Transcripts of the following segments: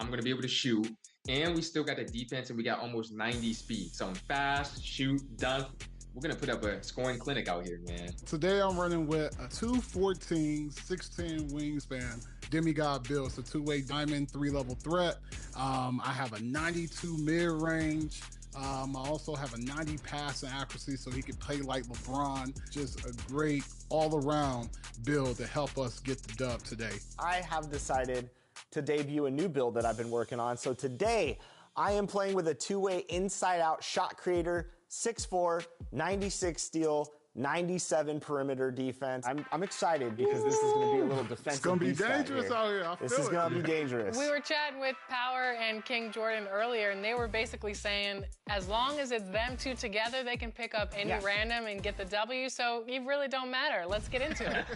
I'm going to be able to shoot. And we still got the defense, and we got almost 90 speed. So I'm fast, shoot, dunk. We're going to put up a scoring clinic out here, man. Today I'm running with a 214, 6'10 wingspan demigod build. It's a two-way diamond, 3-level threat. I have a 92 mid-range. I also have a 90 passing accuracy, so he could play like LeBron. Just a great all-around build to help us get the dub today. I have decided to debut a new build that I've been working on. So today, I am playing with a two-way inside-out shot creator, 6'4", 96 steal, 97 perimeter defense. I'm excited because this is going to be a little defensive. It's going to be dangerous out here. This is going to be dangerous. We were chatting with Power and King Jordan earlier, and they were basically saying as long as it's them two together, they can pick up any random and get the W. So you really don't matter. Let's get into it.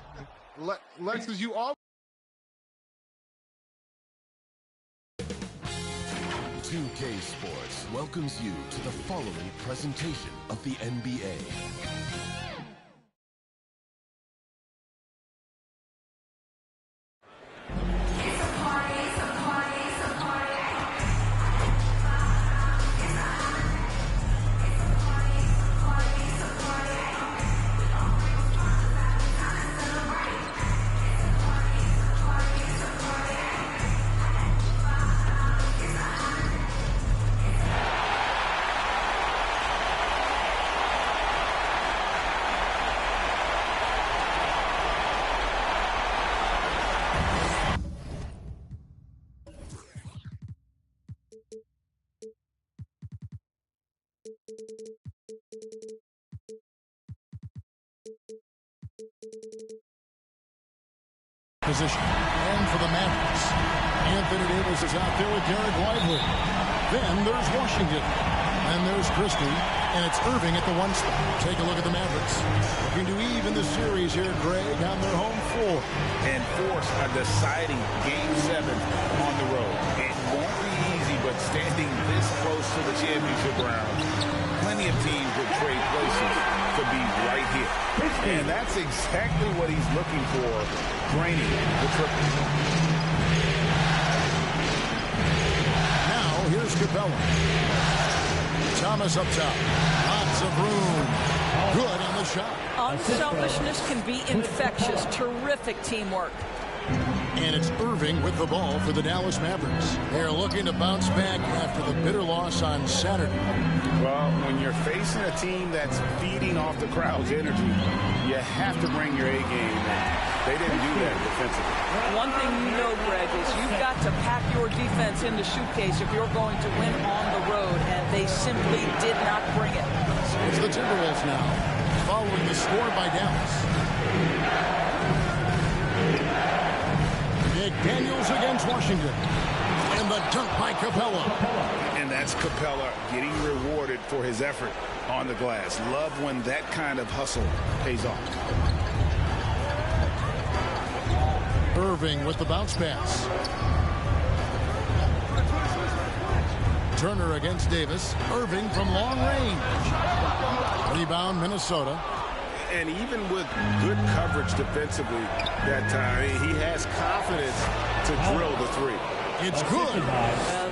Lexus, you all. 2K Sports welcomes you to the following presentation of the NBA. Position. And for the Mavericks, Anthony Davis is out there with Derek Lively. Then there's Washington. And there's Christie. And it's Irving at the one spot. Take a look at the Mavericks. Looking to even the series here, Greg, on their home floor. And force a deciding Game 7 on the road. It won't be easy, but standing this close to the championship round, plenty of teams would trade places to be right here. And that's exactly what he's looking for, draining the triple. Now, here's Capella. Thomas up top. Lots of room. Good on the shot. Unselfishness can be infectious. Terrific teamwork. And it's Irving with the ball for the Dallas Mavericks. They're looking to bounce back after the bitter loss on Saturday. Well, when you're facing a team that's feeding off the crowd's energy, you have to bring your A game in. They didn't do that defensively. One thing you know, Greg, is you've got to pack your defense in the suitcase if you're going to win on the road, and they simply did not bring it. It's the Timberwolves now, following the score by Dallas. McDaniels against Washington. And the dunk by Capella. And that's Capella getting rewarded for his effort on the glass. Love when that kind of hustle pays off. Irving with the bounce pass. Turner against Davis. Irving from long range. Rebound, Minnesota. And even with good coverage defensively that time, he has confidence to drill the three. It's good.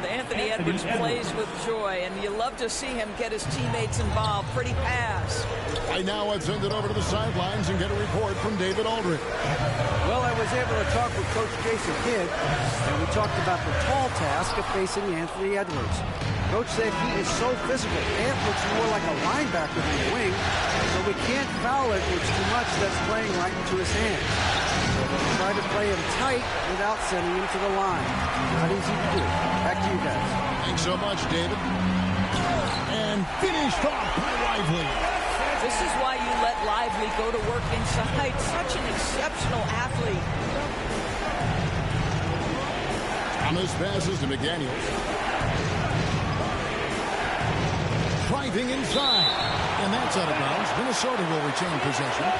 Anthony Edwards plays with joy, and you love to see him get his teammates involved. Pretty pass. Right now, I've sent it over to the sidelines and get a report from David Aldridge. Well, I was able to talk with Coach Jason Kidd, and we talked about the tall task of facing Anthony Edwards. Coach said he is so physical. Ant looks more like a linebacker than a wing, so we can't foul Edwards too much. That's playing right into his hands. So we'll try to play him tight without sending him to the line. Not easy to do. Back to you guys. Thanks so much, David. And finished off by Lively. This is why you let Lively go to work inside. Such an exceptional athlete. Thomas passes to McDaniels. Driving inside. And that's out of bounds. Minnesota will retain possession.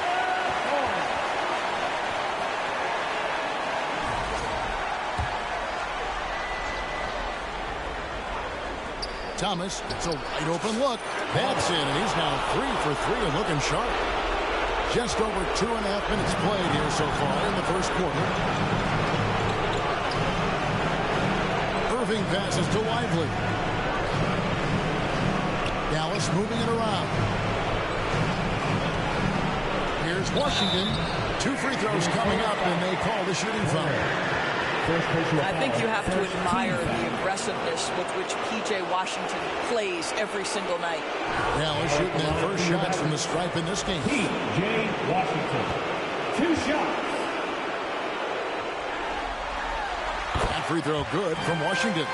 Thomas, it's a wide open look. That's in, and he's now 3 for 3 and looking sharp. Just over 2.5 minutes played here so far in the first quarter. Irving passes to Lively. Dallas moving it around. Here's Washington. 2 free throws coming up, and they call the shooting foul. I think you have to admire the aggressiveness with which P.J. Washington plays every single night. Dallas shooting their first shots from the stripe in this game. P.J. Washington, 2 shots. That free throw good from Washington.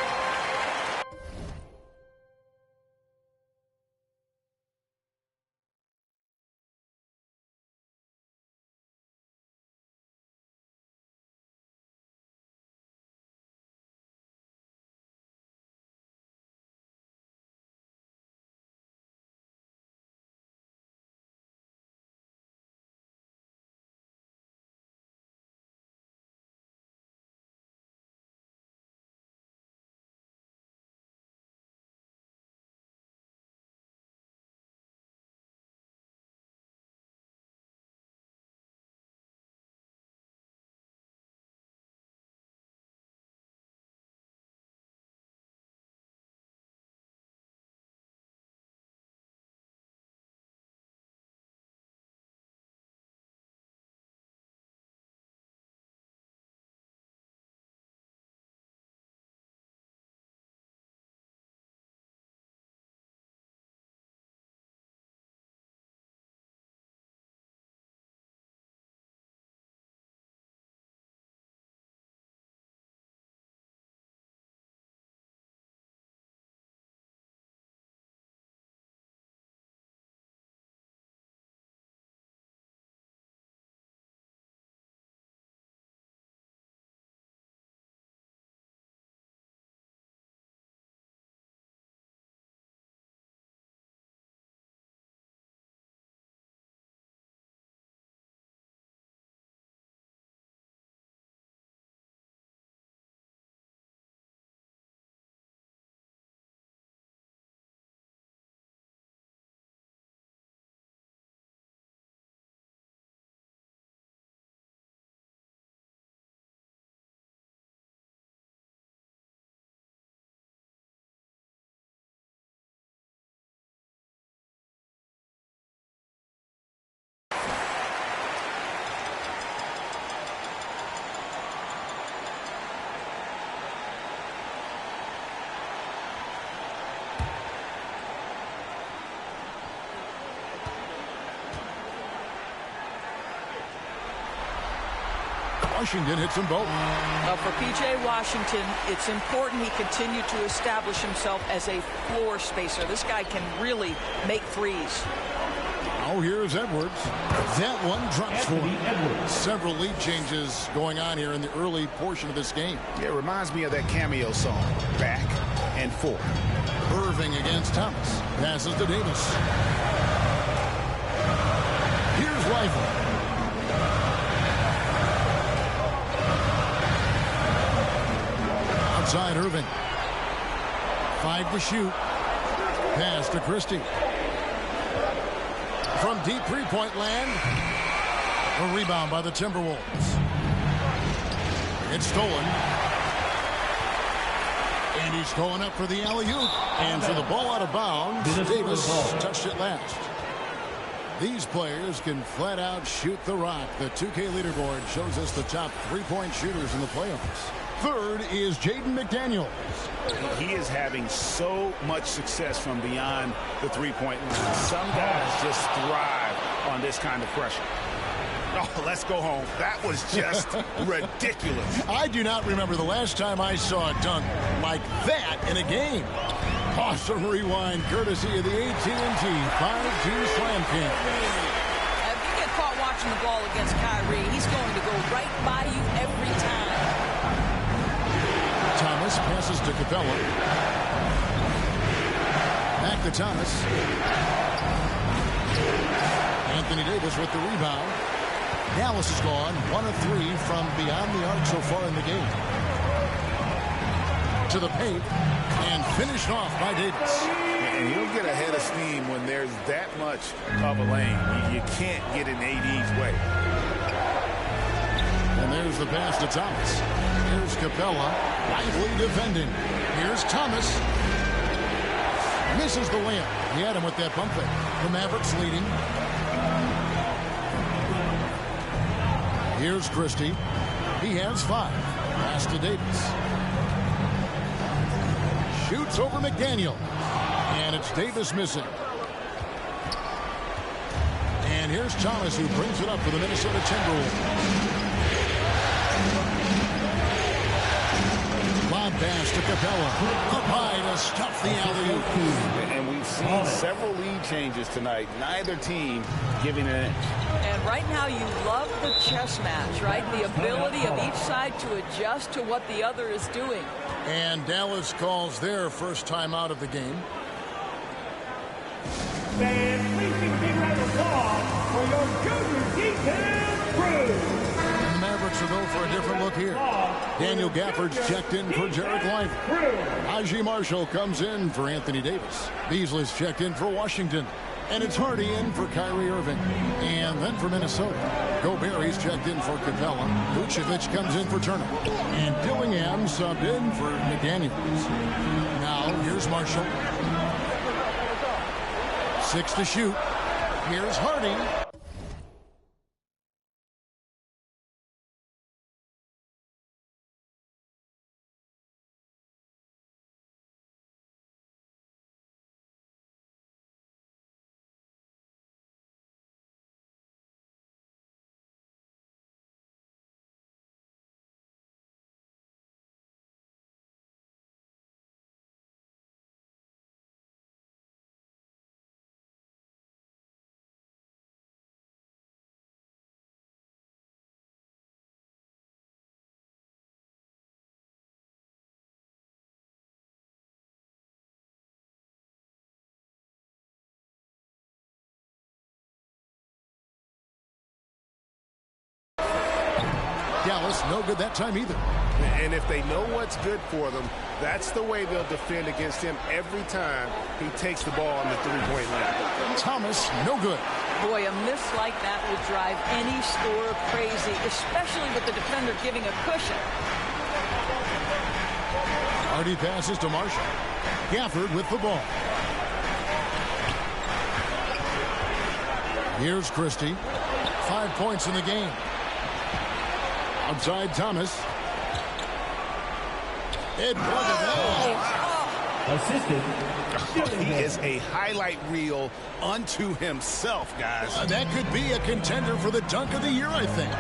Washington hits them both. Well, for P.J. Washington, it's important he continue to establish himself as a floor spacer. This guy can really make threes. Oh, here's Edwards. That one drops for him. Several lead changes going on here in the early portion of this game. Yeah, it reminds me of that cameo song, Back and Forth. Irving against Thomas. Passes to Davis. Here's Lively. Outside Irving. 5 to shoot. Pass to Christie. From deep three-point land. A rebound by the Timberwolves. It's stolen. And he's going up for the alley-oop. And for the ball out of bounds, Davis touched it last. These players can flat out shoot the rock. The 2K leaderboard shows us the top three-point shooters in the playoffs. Third is Jaden McDaniels. He is having so much success from beyond the three-point line. Some guys just thrive on this kind of pressure. Oh, let's go home. That was just ridiculous. I do not remember the last time I saw a dunk like that in a game. Awesome rewind, courtesy of the AT&T 5G Slam King. If you get caught watching the ball against Kyrie, he's going to go right by you every time. Thomas passes to Capella. Back to Thomas. Anthony Davis with the rebound. Dallas has gone 1 of 3 from beyond the arc so far in the game. To the paint and finished off by Davis. And he'll get ahead of steam when there's that much of a lane. You can't get in AD's way. And there's the pass to Thomas. Here's Capella, lively defending. Here's Thomas. Misses the layup. He had him with that pump fake. The Mavericks leading. Here's Christie. He has 5. Pass to Davis. Shoots over McDaniel. And it's Davis missing. And here's Thomas, who brings it up for the Minnesota Timberwolves. Lob pass to Capella. Up high to stuff the alley-oop. And we've seen several lead changes tonight. Neither team giving an inch. And right now you love the chess match, right? The ability of each side to adjust to what the other is doing. And Dallas calls their first time out of the game. Fans, please give a big round of applause for your Cougar defense crew. And the Mavericks will go for a different look here. Daniel Gafford's checked in for Jarek Lively. Najee Marshall comes in for Anthony Davis. Beasley's checked in for Washington. And it's Hardy in for Kyrie Irving. And then for Minnesota, Gobert's checked in for Capella. Vucevic comes in for Turner. And Dillingham subbed in for McDaniels. Now, here's Marshall. 6 to shoot. Here's Hardy. Dallas, no good that time either. And if they know what's good for them, that's the way they'll defend against him every time he takes the ball on the three-point line. Thomas, no good. Boy, a miss like that would drive any scorer crazy, especially with the defender giving a cushion. Hardy passes to Marshall. Gafford with the ball. Here's Christie. 5 points in the game. Outside Thomas. Assisted. He is a highlight reel unto himself, guys. That could be a contender for the dunk of the year, I think.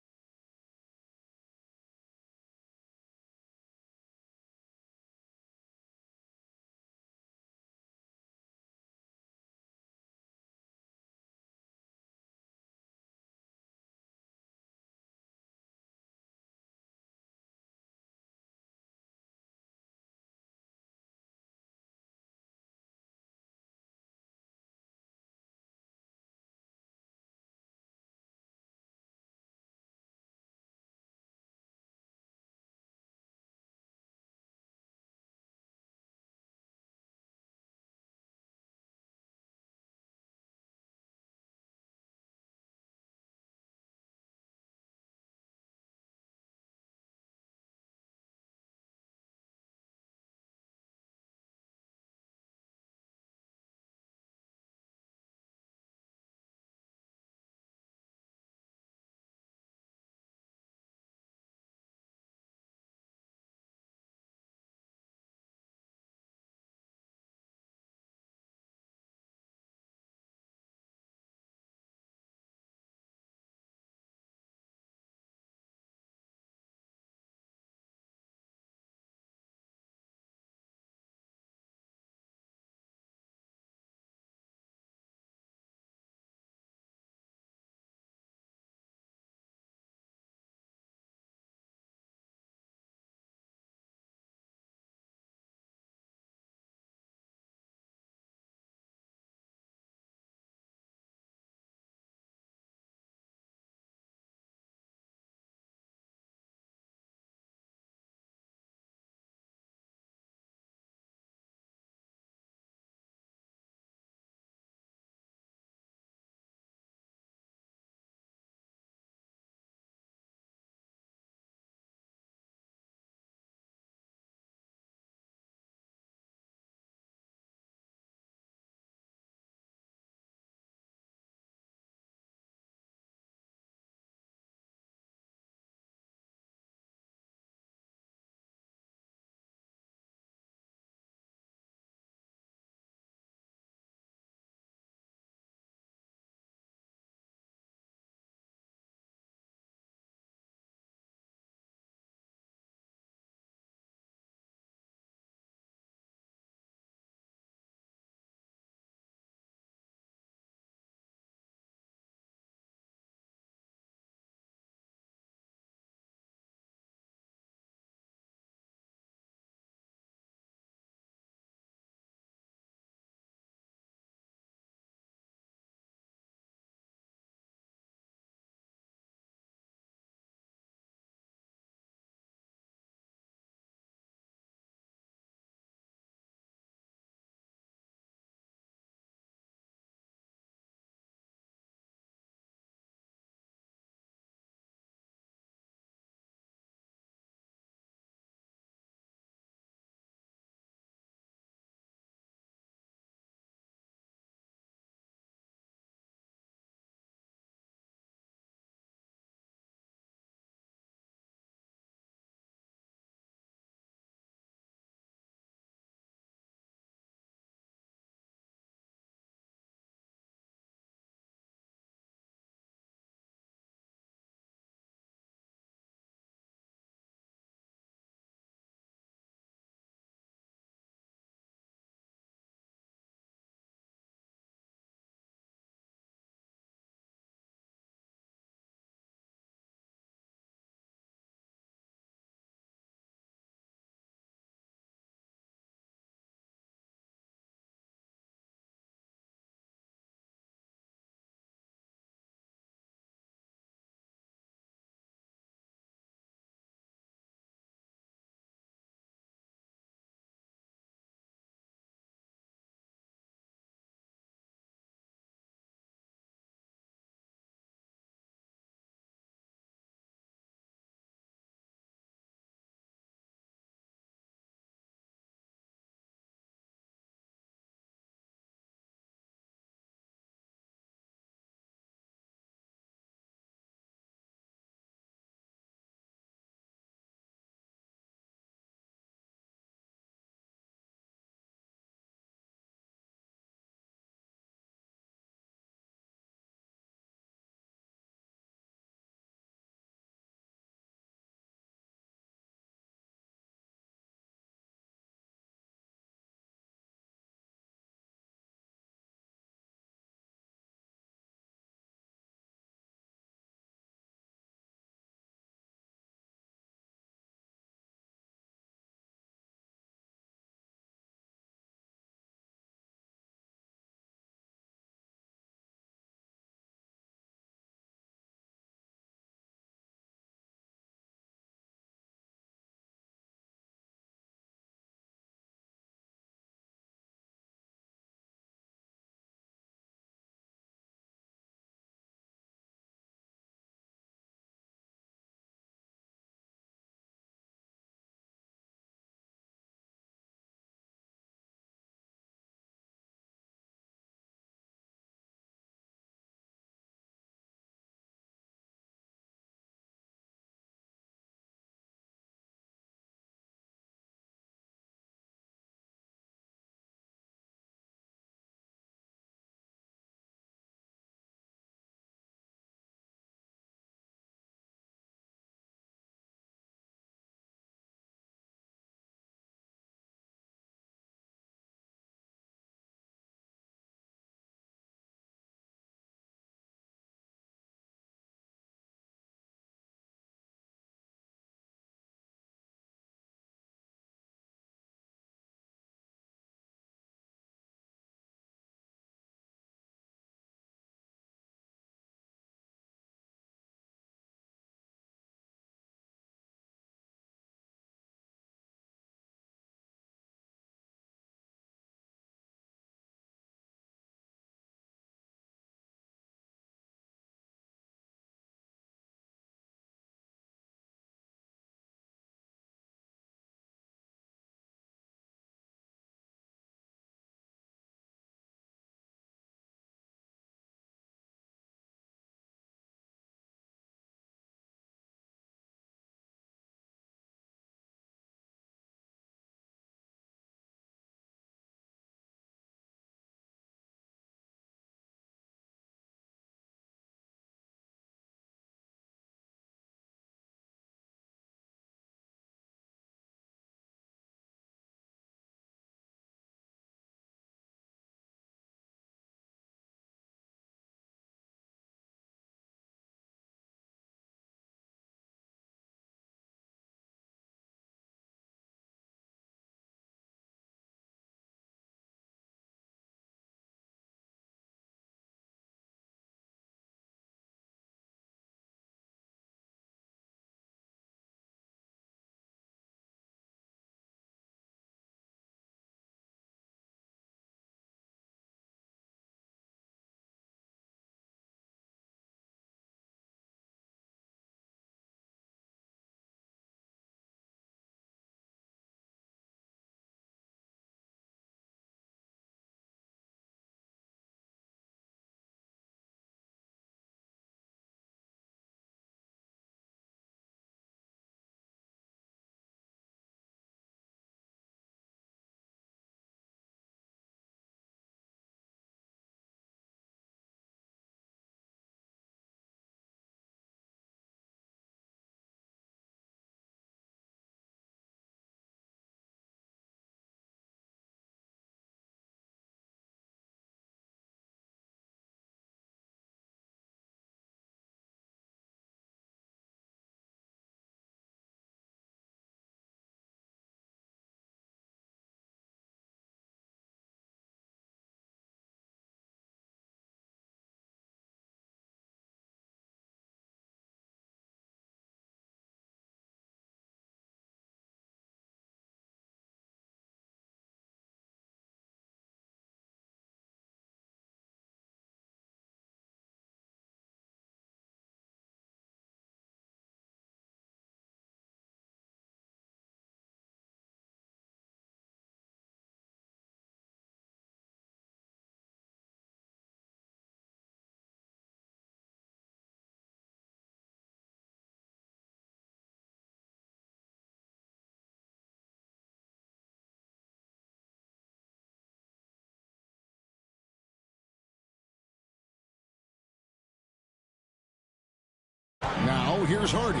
Now here's Hardy.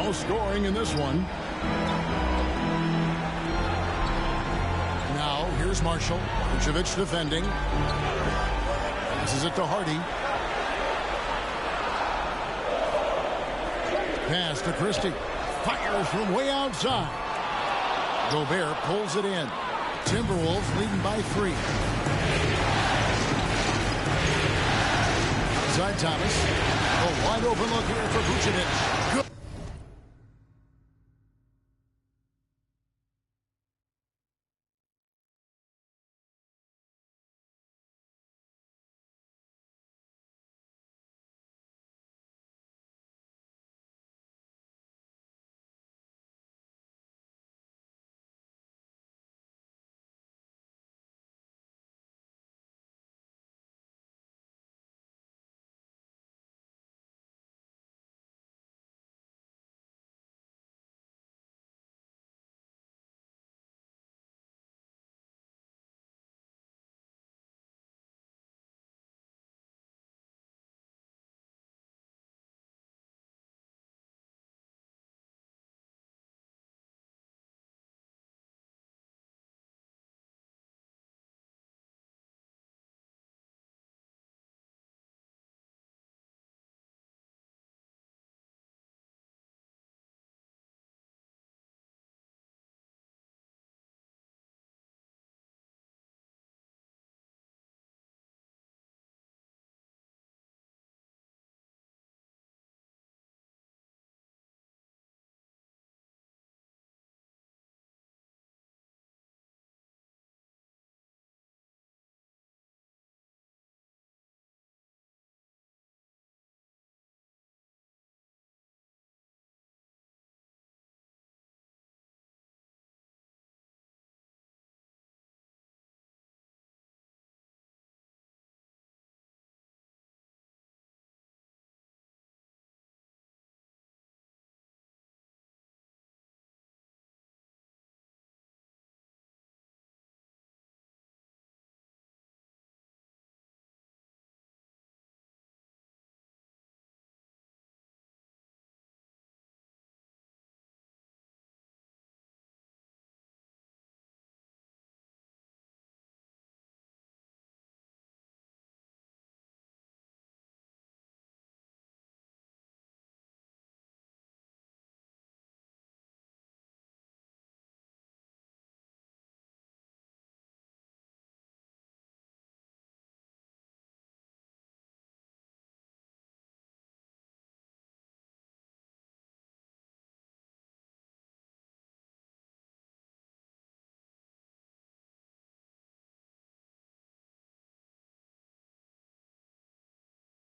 No scoring in this one. Now here's Marshall. Vucevic defending. Passes it to Hardy. Pass to Christie. Fires from way outside. Gobert pulls it in. Timberwolves leading by 3. Outside Thomas. A wide open look here for Vucevic.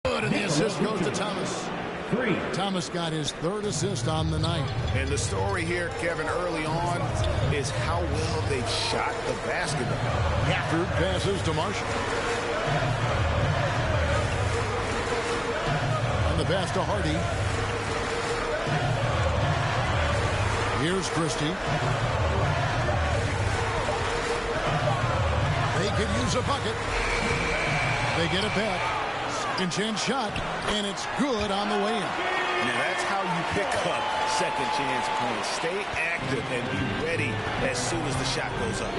Good. And the assist goes to Thomas. Thomas got his 3rd assist on the night. And the story here, Kevin, early on is how well they shot the basketball. Gafford passes to Marshall. And the pass to Hardy. Here's Christie. They could use a bucket. They get it back. Second chance shot, and it's good on the way in. Now that's how you pick up second chance points. Stay active and be ready as soon as the shot goes up.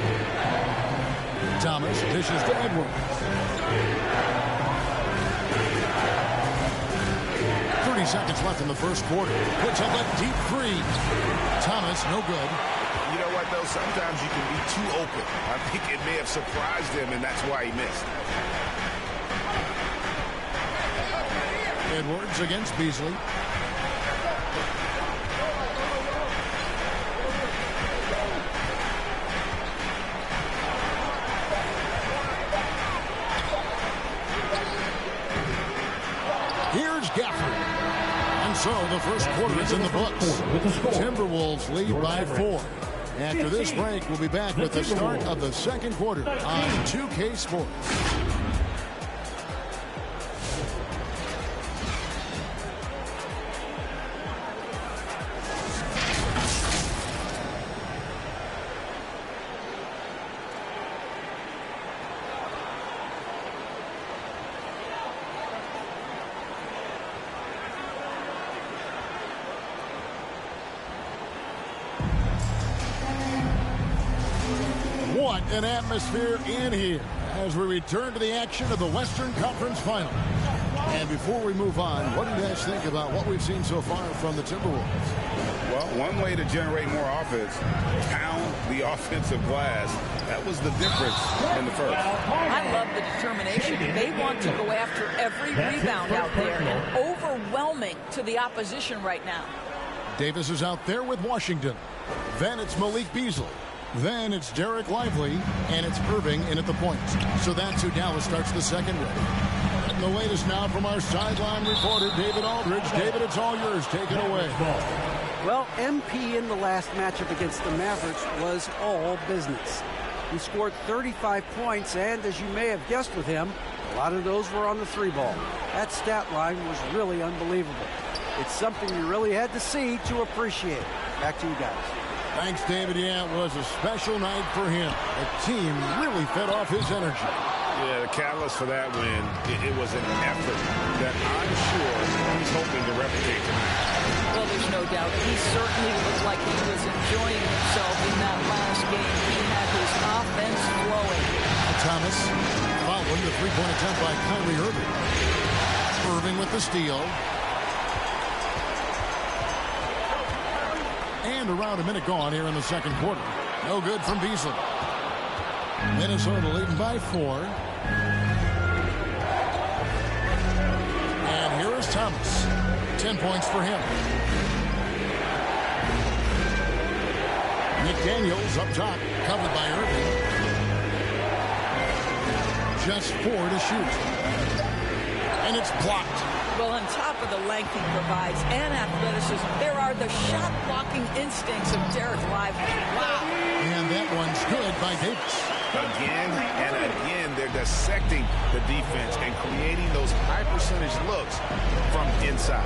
Thomas dishes to Edwards. 30 seconds left in the first quarter. Puts up a deep 3. Thomas, no good. You know what, though? Sometimes you can be too open. I think it may have surprised him, and that's why he missed. Edwards against Beasley. Here's Gafford. And so the first quarter is in the books. Timberwolves lead by 4. After this break, we'll be back with the start of the second quarter on 2K Sports. What an atmosphere in here as we return to the action of the Western Conference Final. And before we move on, what do you guys think about what we've seen so far from the Timberwolves? Well, one way to generate more offense, pound the offensive glass. That was the difference in the first. I love the determination. They want to go after every rebound out there and overwhelming to the opposition right now. Davis is out there with Washington. Then it's Malik Beasley. Then it's Derek Lively, and it's Irving in at the point. So that's who Dallas starts the second with. And the latest now from our sideline reporter, David Aldridge. David, it's all yours. Take it away. Well, MP in the last matchup against the Mavericks was all business. He scored 35 points, and as you may have guessed with him, a lot of those were on the three ball. That stat line was really unbelievable. It's something you really had to see to appreciate. Back to you guys. Thanks, David. Yeah, it was a special night for him. The team really fed off his energy. Yeah, the catalyst for that win, it was an effort that I'm sure he's hoping to replicate tonight. Well, there's no doubt. He certainly looked like he was enjoying himself in that last game. He had his offense flowing. Thomas following the three-point attempt by Kyrie Irving. Irving with the steal. And around a minute gone here in the second quarter. No good from Beasley. Minnesota leading by 4. And here is Thomas. 10 points for him. McDaniels up top, covered by Irving. Just 4 to shoot. And it's blocked. Well, on top of the length he provides and athleticism, there are the shot-blocking instincts of Derek Lively. Wow. And that one's good by Davis. Again and again, they're dissecting the defense and creating those high-percentage looks from inside.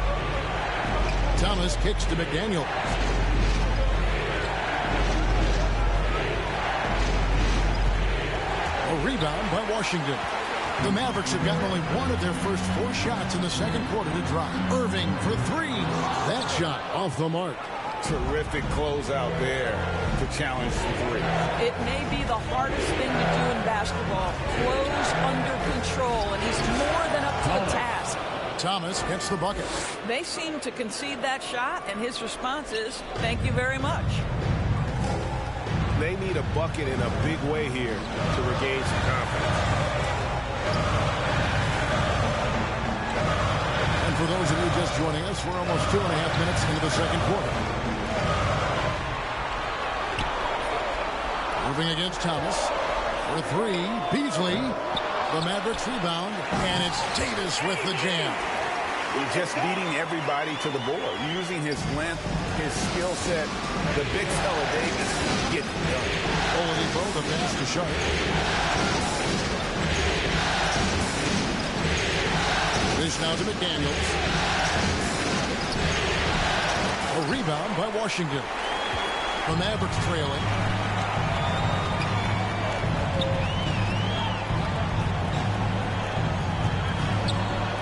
Thomas kicks to McDaniel. A rebound by Washington. The Mavericks have gotten only one of their first 4 shots in the second quarter to drop. Irving for 3. That shot off the mark. Terrific closeout there to challenge the 3. It may be the hardest thing to do in basketball. Close under control, and he's more than up to the task. Thomas gets the bucket. They seem to concede that shot, and his response is, thank you very much. They need a bucket in a big way here to regain some confidence. And for those of you just joining us, we're almost 2.5 minutes into the second quarter. Moving against Thomas. For 3, Beasley. The Mavericks rebound, and it's Davis with the jam. He's just beating everybody to the board, using his length, his skill set. The big fella Davis getting it done. Oladipo, the pass to Sharp. This now to McDaniels. A rebound by Washington. The Mavericks trailing.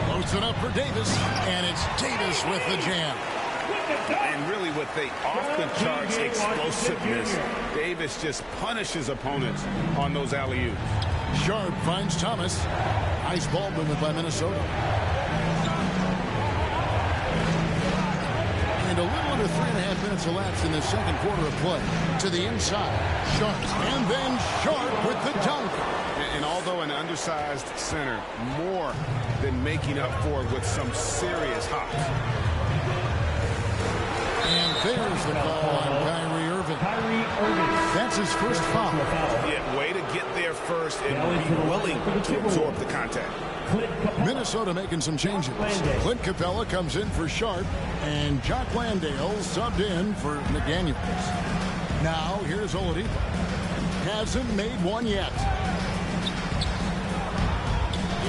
Loads it up for Davis, and it's Davis with the jam. And really with the off-the-charts explosiveness, Davis just punishes opponents on those alley-oops. Sharp finds Thomas. Nice ball movement by Minnesota. And a little under 3.5 minutes elapsed in the second quarter of play. To the inside, Sharp. And then Sharp with the dunk. And although an undersized center, more than making up for it with some serious hops. And there's the call on Kyrie Irving. That's his first foul. Yeah, way to get there first and be willing to absorb the contact. Minnesota making some changes. Clint Capella comes in for Sharp, and Jock Landale subbed in for McDaniels. Now, here's Oladipo. Hasn't made one yet.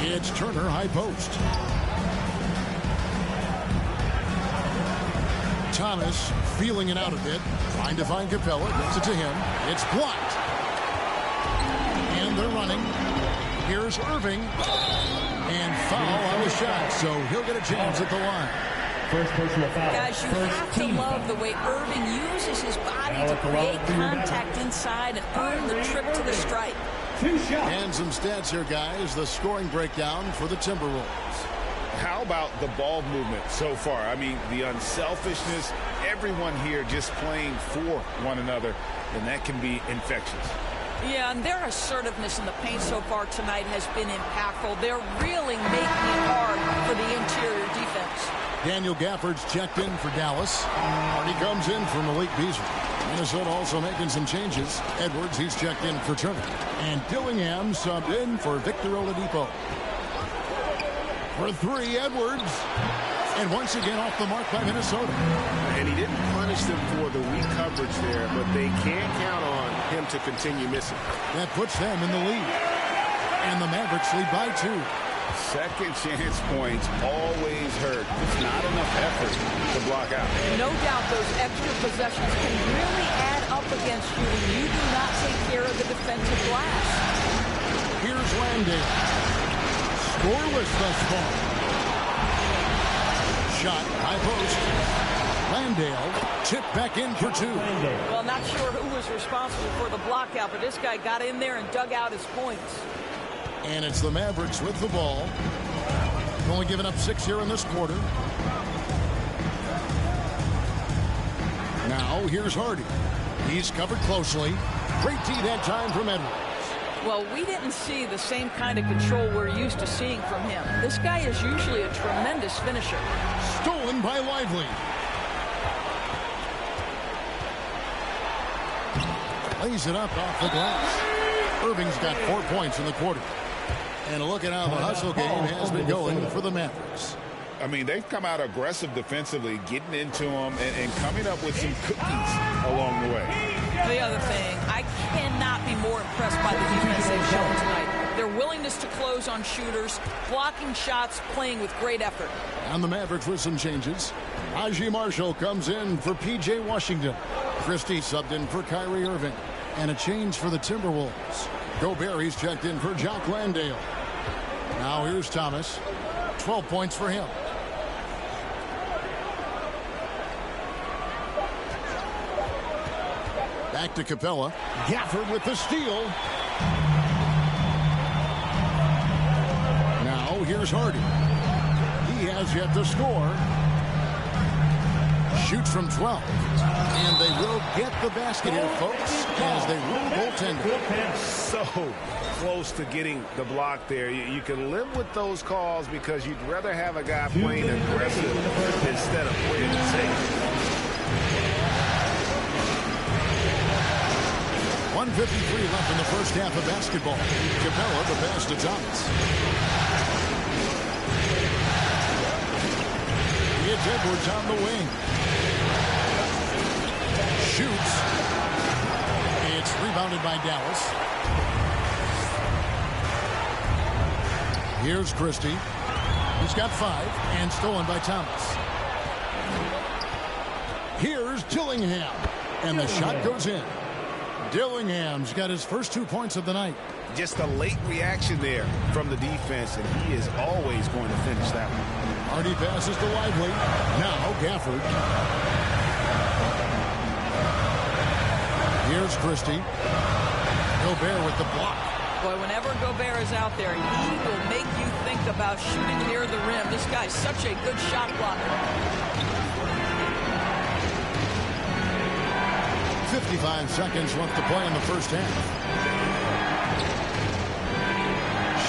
It's Turner, high post. Thomas feeling it out a bit. Trying to find Capella. Gets it to him. It's blocked. And they're running. Here's Irving. And foul on the shot, so he'll get a chance at the line. First personal foul. Guys, you have to love the way Irving uses his body to create contact inside and earn the trip to the stripe. And some stats here, guys. The scoring breakdown for the Timberwolves. How about the ball movement so far? I mean, the unselfishness, everyone here just playing for one another, and that can be infectious. Yeah, and their assertiveness in the paint so far tonight has been impactful. They're really making it hard for the interior defense. Daniel Gafford's checked in for Dallas. Hardy comes in for Malik Beasley. Minnesota also making some changes. Edwards, he's checked in for Turner. And Dillingham subbed in for Victor Oladipo. For three, Edwards. And once again off the mark by Minnesota. And he didn't punish them for the weak coverage there, but they can't count on him to continue missing. That puts them in the lead. And the Mavericks lead by 2. Second chance points always hurt. It's not enough effort to block out. No doubt those extra possessions can really add up against you when you do not take care of the defensive glass. Here's Landale. Scoreless thus far. Shot, high post. Landale tipped back in for 2. Well, not sure who was responsible for the block out, but this guy got in there and dug out his points. And it's the Mavericks with the ball. Only giving up 6 here in this quarter. Now, here's Hardy. He's covered closely. Great D that time from Edwards. Well, we didn't see the same kind of control we're used to seeing from him. This guy is usually a tremendous finisher. Stolen by Lively. Lays it up off the glass. Irving's got 4 points in the quarter. And look at how the hustle game has been going for the Mavericks. I mean, they've come out aggressive defensively, getting into them and coming up with some cookies along the way. The other thing, I cannot be more impressed by the defense they've shown tonight. Their willingness to close on shooters, blocking shots, playing with great effort. And the Mavericks with some changes. Najee Marshall comes in for P.J. Washington. Christie subbed in for Kyrie Irving. And a change for the Timberwolves. Gobert, he's checked in for Jock Landale. Now here's Thomas. 12 points for him. Back to Capella. Gafford with the steal. Now here's Hardy. He has yet to score. Shoots from 12. And they will get the basket here, folks, as they rule goaltender. So close to getting the block there. You can live with those calls because you'd rather have a guy playing aggressive instead of playing safe. 1:53 left in the first half of basketball. Capella, the pass to Thomas. It's Edwards on the wing. Shoots. It's rebounded by Dallas. Here's Christie. He's got 5 and stolen by Thomas. Here's Dillingham. And the shot goes in. Dillingham's got his first 2 points of the night. Just a late reaction there from the defense, and he is always going to finish that one. Hardy passes to Lively. Now Gafford. Here's Christie. Gobert with the block. Boy, whenever Gobert is out there, he will make you think about shooting near the rim. This guy's such a good shot blocker. 55 seconds left to play in the first half.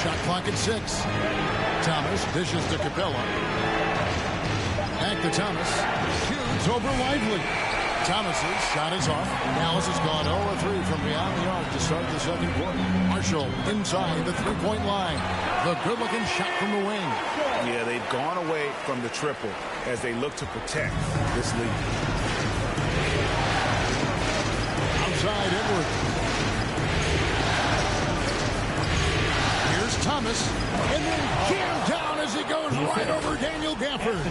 Shot clock at 6. Thomas dishes to Capella. Back to Thomas. Shoots over Lively. Thomas's shot is off. Dallas has gone 0-3 from beyond the arc to start the second quarter. Marshall inside the three-point line. The good-looking shot from the wing. Yeah, they've gone away from the triple as they look to protect this lead. Outside Edwards. Here's Thomas. And then jammed down as he goes right over Daniel Gafford.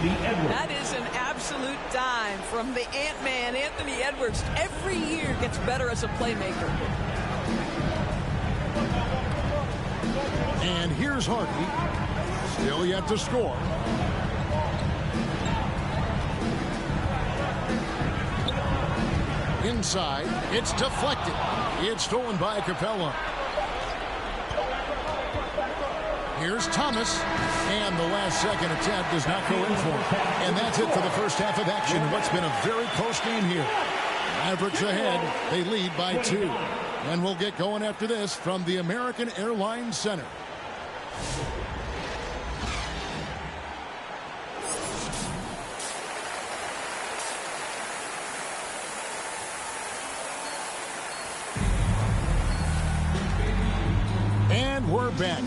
That is an absolute dime from the Ant-Man, Anthony Edwards. Every year gets better as a playmaker. And here's Hardy. Still yet to score. Inside, it's deflected. It's stolen by Capella. Here's Thomas, and the last-second attempt does not go in for him. And that's it for the first half of action. What's been a very close game here. Mavericks ahead. They lead by 2. And we'll get going after this from the American Airlines Center. And we're back.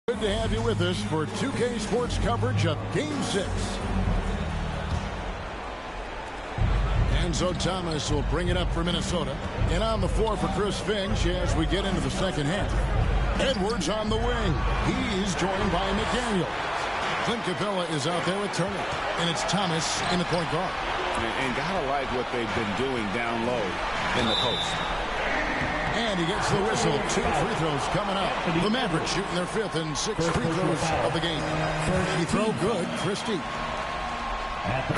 Good to have you with us for 2K Sports coverage of Game 6. And so Thomas will bring it up for Minnesota. And on the floor for Chris Finch as we get into the second half. Edwards on the wing. He's joined by McDaniel. Clint Capella is out there with Turner. And it's Thomas in the point guard. And gotta like what they've been doing down low in the post. And he gets the whistle. 2 free throws coming up. The Mavericks shooting their 5th and 6th free throws of the game. Free throw good. Christie.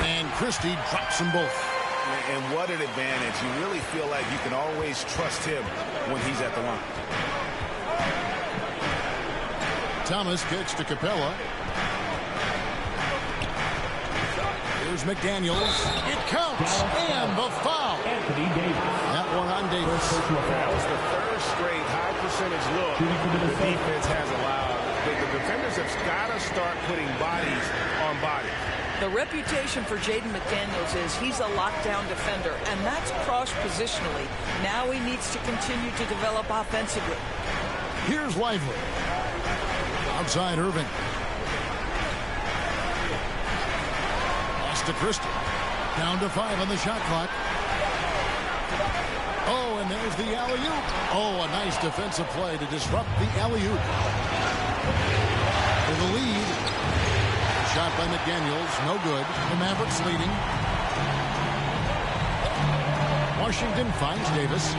And Christie drops them both. And what an advantage. You really feel like you can always trust him when he's at the line. Thomas kicks to Capella. Here's McDaniels. It counts. And the foul. That one on Davis. That was the 3rd straight high percentage look the defense has allowed. The defenders have got to start putting bodies on bodies. The reputation for Jaden McDaniels is he's a lockdown defender, and that's cross-positionally. Now he needs to continue to develop offensively. Here's Lively. Outside Irving. Pass to Christie. Down to 5 on the shot clock. Oh, and there's the alley-oop. Oh, a nice defensive play to disrupt the alley-oop. For the lead. Shot by McDaniels, no good. The Mavericks leading. Washington finds Davis.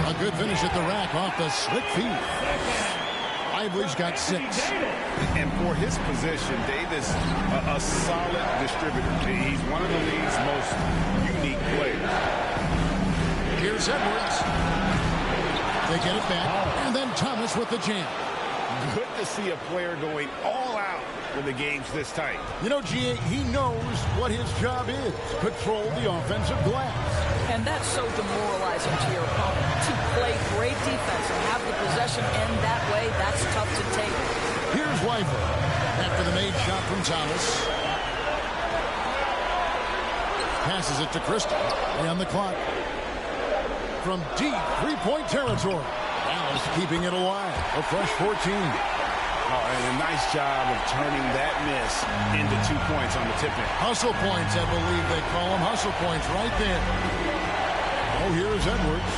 A good finish at the rack off the slick feed. Lively's got 6. And for his position, Davis, a solid distributor. He's one of the league's most unique players. Here's Edwards. They get it back. And then Thomas with the jam. Good to see a player going all out when the game's this tight. You know, G.A., he knows what his job is. Control the offensive glass. And that's so demoralizing to your opponent. To play great defense and have the possession end that way, that's tough to take. Here's Lively. After the made shot from Thomas. Passes it to Christie. On the clock. From deep three-point territory. Dallas keeping it alive. A fresh 14. And a nice job of turning that miss into 2 points on the tip-in. Hustle points, I believe they call them. Hustle points right there. Oh, here is Edwards.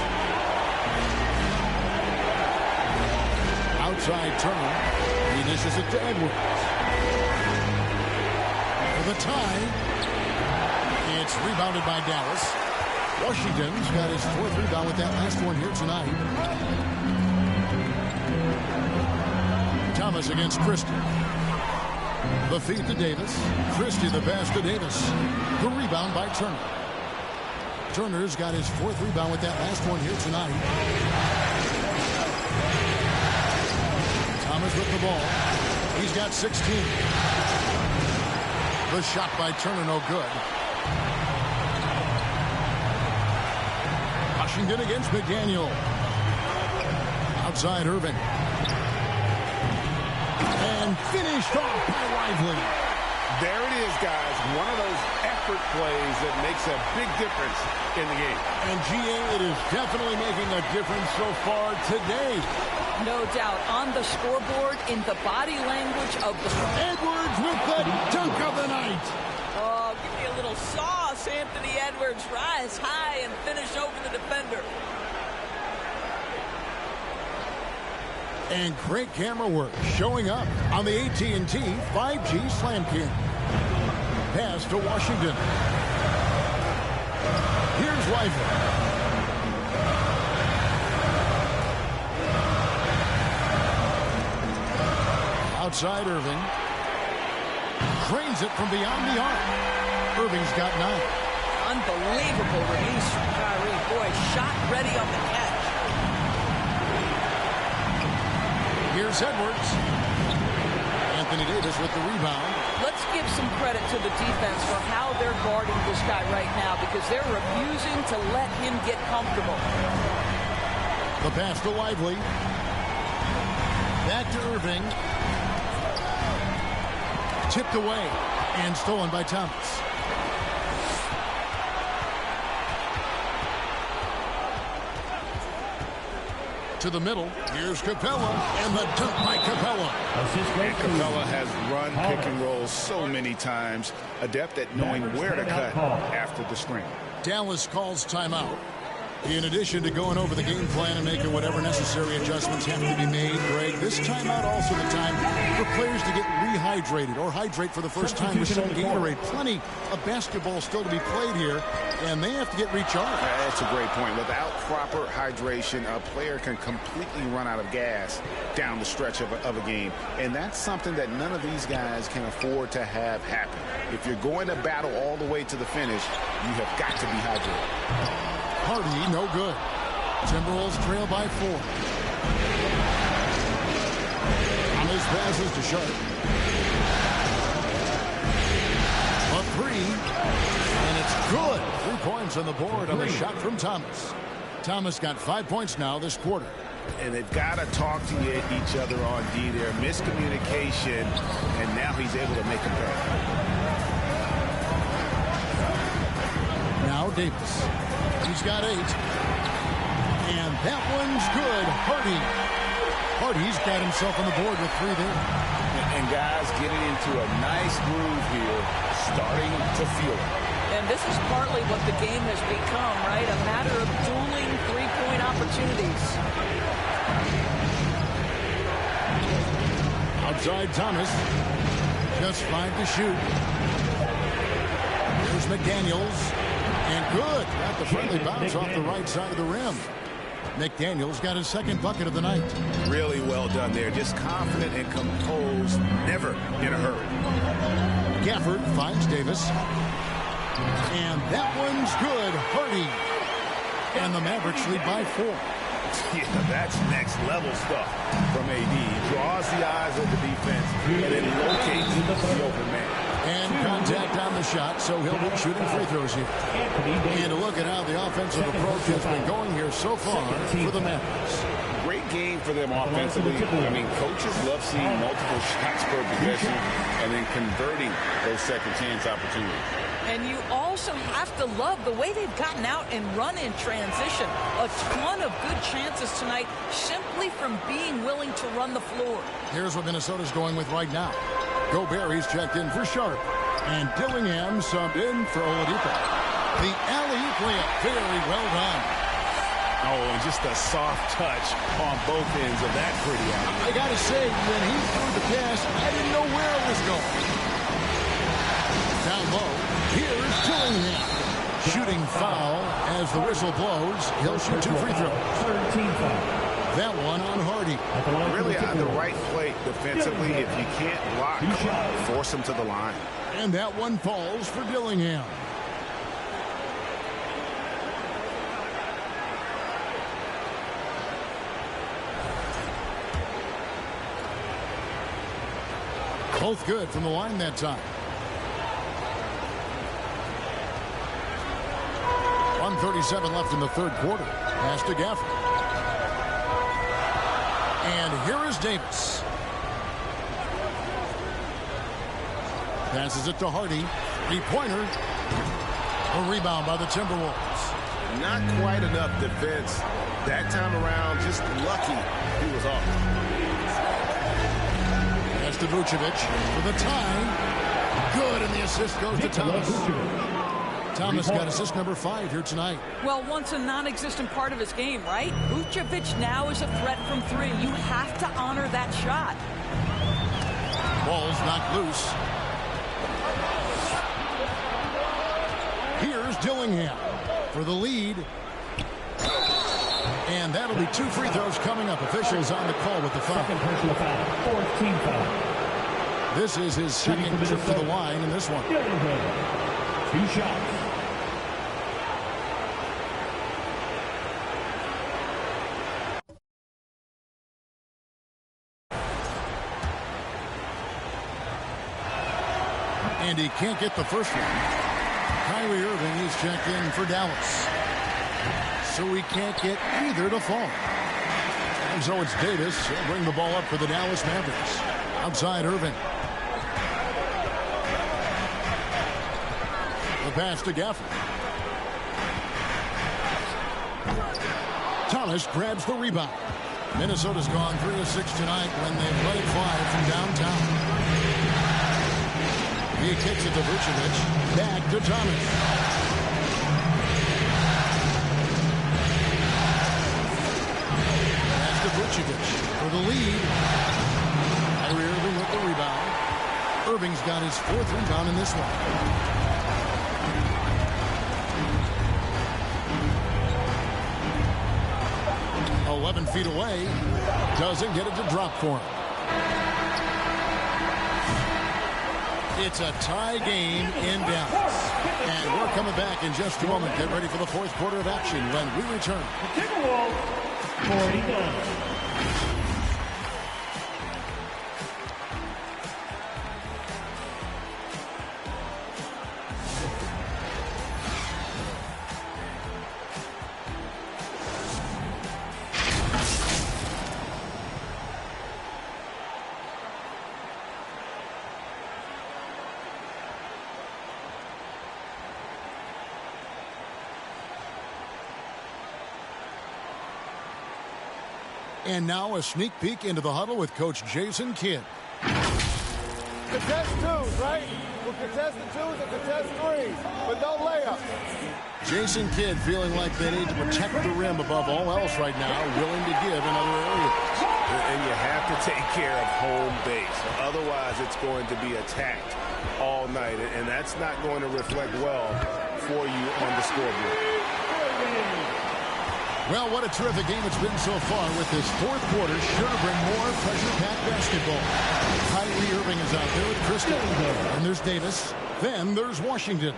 Outside Turner. He dishes it to Edwards. For the tie. It's rebounded by Dallas. Washington's got his 4th rebound with that last one here tonight. Thomas against Christie. The feed to Davis. Christie the pass to Davis. The rebound by Turner. Turner's got his 4th rebound with that last one here tonight. Thomas with the ball. He's got 16. The shot by Turner no good. Washington against McDaniel. Outside Irving. And finished off by Lively. There it is, guys. One of those effort plays that makes a big difference in the game. And G.A., it is definitely making a difference so far today. No doubt. On the scoreboard, in the body language of the... Edwards with the dunk of the night. Oh, give me a little sauce, Anthony Edwards. Rise high and finish over the defender. And great camera work showing up on the AT&T 5G Slam King. Pass to Washington. Here's Lively. Outside Irving. Cranes it from beyond the arc. Irving's got 9. Unbelievable release from Kyrie. Boy, shot ready on the catch. Here's Edwards. Anthony Davis with the rebound. Let's give some credit to the defense for how they're guarding this guy right now because they're refusing to let him get comfortable. The pass to Lively. Back to Irving. Tipped away and stolen by Thomas. To the middle. Here's Capella, and the dunk by Capella. And Capella has run pick and roll so many times, adept at knowing where to cut after the screen. Dallas calls timeout. In addition to going over the game plan and making whatever necessary adjustments have to be made, Greg, this timeout also the time for players to get rehydrated or hydrate for the first time with some Gatorade. Plenty of basketball still to be played here, and they have to get recharged. That's a great point. Without proper hydration, a player can completely run out of gas down the stretch of a game, and that's something that none of these guys can afford to have happen. If you're going to battle all the way to the finish, you have got to be hydrated. Hardy, no good. Timberwolves trail by 4. Thomas passes to Sharp. A 3. And it's good. 3 points on the board on the shot from Thomas. Thomas got 5 points now this quarter. And they've got to talk to each other on D there. Miscommunication, and now he's able to make them pay. Now Davis. He's got 8. And that one's good. Hardy's got himself on the board with 3 there. And guys getting into a nice groove here, starting to feel it. And this is partly what the game has become, right? A matter of dueling three-point opportunities. Outside Thomas. Just 5 to shoot. Here's McDaniels. And good. Got the friendly bounce off the right side of the rim. McDaniels got his second bucket of the night. Really well done there. Just confident and composed. Never in a hurry. Gafford finds Davis. And that one's good. Hardy. And the Mavericks lead by 4. Yeah, that's next level stuff from AD. He draws the eyes of the defense and then locates the open man. And contact on the shot, so he'll be shooting free throws here. And a look at how the offensive approach has been going here so far for the Mavericks. Great game for them offensively. I mean, coaches love seeing multiple shots per possession and then converting those second chance opportunities. And you also have to love the way they've gotten out and run in transition. A ton of good chances tonight simply from being willing to run the floor. Here's what Minnesota's going with right now. Gobert, he's checked in for Sharp. And Dillingham subbed in for Oladipo. The alley-oop layup, very well done. Oh, and just a soft touch on both ends of that pretty alley. I got to say, when he threw the pass, I didn't know where it was going. Down low, here's Dillingham. Shooting foul as the whistle blows. He'll shoot 2 free throws. 13 foul. That one on Hardy. Really on the right plate defensively. If you can't block, force him to the line. And that one falls for Dillingham. Both good from the line that time. 1:37 left in the third quarter. Pass to Gafford. And here is Davis. Passes it to Hardy. 3-pointer. A rebound by the Timberwolves. Not quite enough defense that time around. Just lucky he was off. Pass to Vucevic for the tie. Good, and the assist goes to Thomas. Thomas got assist number 5 here tonight. Well, once a non-existent part of his game, right? Vucevic now is a threat from 3. You have to honor that shot. Ball's knocked loose. Here's Dillingham for the lead. And that'll be 2 free throws coming up. Officials on the call with the foul. Second personal foul. 14 foul. This is his second trip to the line in this one. 2 shots. And he can't get the first one. Kyrie Irving is checked in for Dallas. So he can't get either to fall. And so it's Davis. He'll bring the ball up for the Dallas Mavericks. Outside Irving. The pass to Gafford. Thomas grabs the rebound. Minnesota's gone 3 of 6 tonight when they've let it fly from downtown. He kicks it to Vucevic. Back to Thomas. Pass to Vucevic for the lead. Kyrie Irving with the rebound. Irving's got his 4th rebound in this one. Feet away, doesn't get it to drop for him. It's a tie game in Dallas. And we're coming back in just a moment. Get ready for the 4th quarter of action when we return. Timberwolves, 49. And now a sneak peek into the huddle with Coach Jason Kidd. Contest 2s, right? We'll contest the 2s and contest 3s, but no layups. Jason Kidd feeling like they need to protect the rim above all else right now, willing to give in other areas. And you have to take care of home base. Otherwise, it's going to be attacked all night, and that's not going to reflect well for you on the scoreboard. Well, what a terrific game it's been so far with this 4th quarter. Sure to bring more pressure-packed basketball. Kyrie Irving is out there with Christie. And there's Davis. Then there's Washington.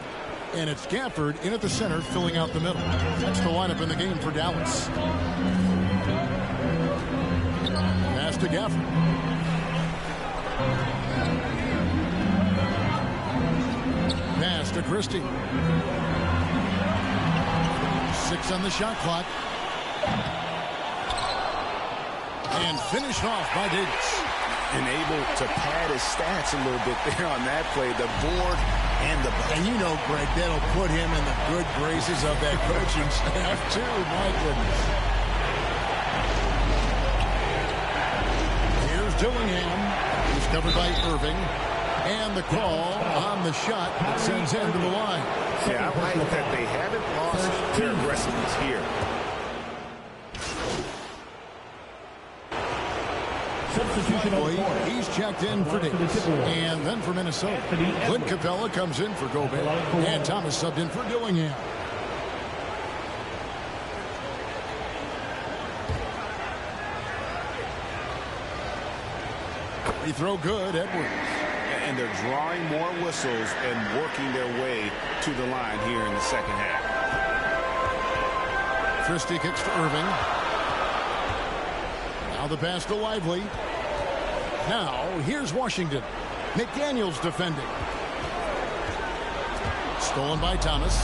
And it's Gafford in at the center, filling out the middle. That's the lineup in the game for Dallas. Pass to Gafford. Pass to Christie. 6 on the shot clock. And finished off by Davis. And able to pad his stats a little bit there on that play. The board and the bucket. And you know, Greg, that'll put him in the good graces of that coaching staff, too. My goodness. Here's Dillingham. He's covered by Irving. And the call on the shot that sends him to the line. Yeah, I like that they haven't lost their aggressiveness here. He's checked in for Davis. And then for Minnesota, Clint Capella comes in for Gobert. And Thomas subbed in for Dillingham. Free throw good, Edwards. And they're drawing more whistles and working their way to the line here in the second half. Christie kicks to Irving. Now the pass to Lively. Now here's Washington. McDaniels defending. Stolen by Thomas.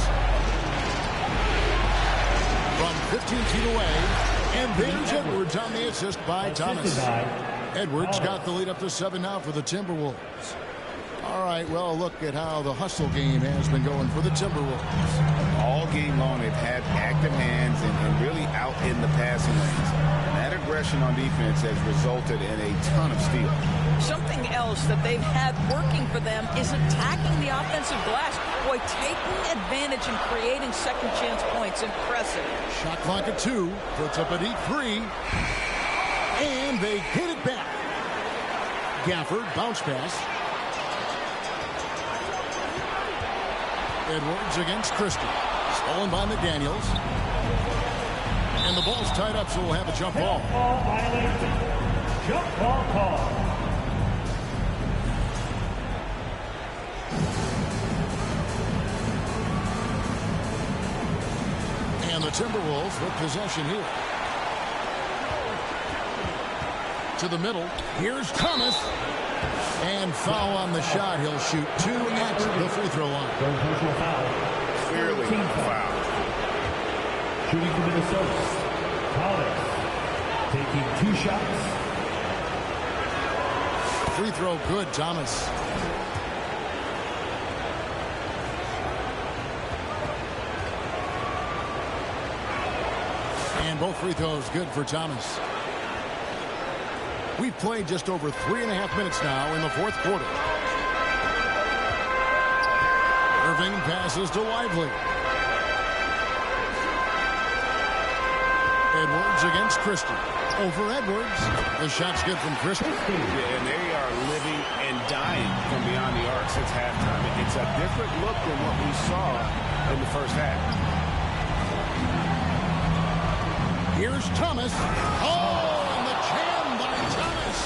From 15 feet away. And there's Edwards on the assist by Thomas. Edwards got the lead up to 7 now for the Timberwolves. All right, well, look at how the hustle game has been going for the Timberwolves. All game long, they've had active hands and really out in the passing lanes. And that aggression on defense has resulted in a ton of steals. Something else that they've had working for them is attacking the offensive glass. Boy, taking advantage and creating second chance points. Impressive. Shot clock at 2. Puts up a deep 3. And they hit it back. Gafford, bounce pass. Edwards against Christie. Stolen by McDaniels. And the ball's tied up, so we'll have a jump ball. Jump ball call. And the Timberwolves with possession here. To the middle. Here's Thomas. And foul on the shot. He'll shoot 2 at the free throw line. Clearly foul. Shooting for Minnesota. Thomas taking 2 shots. Free throw good, Thomas. And both free throws good for Thomas. We've played just over 3.5 minutes now in the fourth quarter. Irving passes to Lively. Edwards against Christie. Over Edwards. The shot's good from Christie. Yeah, and they are living and dying from beyond the arc since halftime. It's a different look than what we saw in the first half. Here's Thomas. Oh, and the jam by Thomas.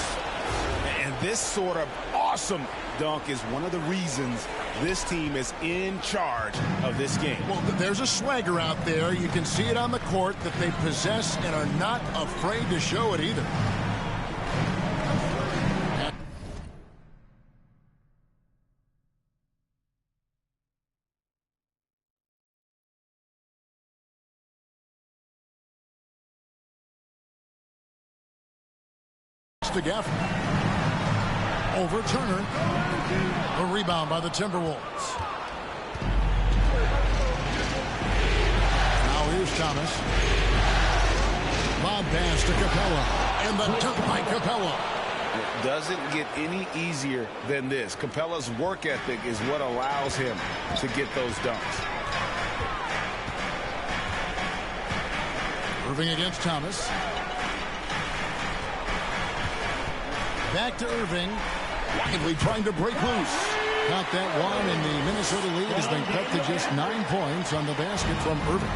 And this sort of awesome dunk is one of the reasons this team is in charge of this game. Well, there's a swagger out there. You can see it on the court that they possess and are not afraid to show it either. To Gaffney. Over Turner. A rebound by the Timberwolves. Now here's Thomas. Lob pass to Capella. And the dunk by Capella. It doesn't get any easier than this. Capella's work ethic is what allows him to get those dunks. Irving against Thomas. Back to Irving. Lively trying to break loose. Got that one, and the Minnesota lead has been cut to just 9 points on the basket from Irving.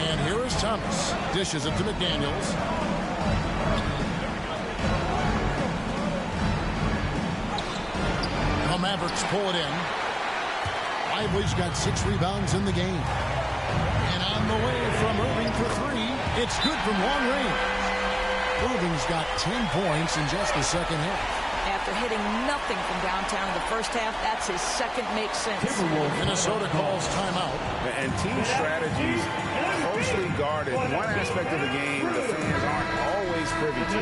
And here is Thomas. Dishes it to McDaniels. The Mavericks pull it in. Lively's got 6 rebounds in the game. And on the way from Irving for 3, it's good from long range. Irving's got 10 points in just the second half. After hitting nothing from downtown in the first half, that's his second make sense. Minnesota calls timeout. And team strategies closely guarded. One aspect of the game the fans aren't always privy to.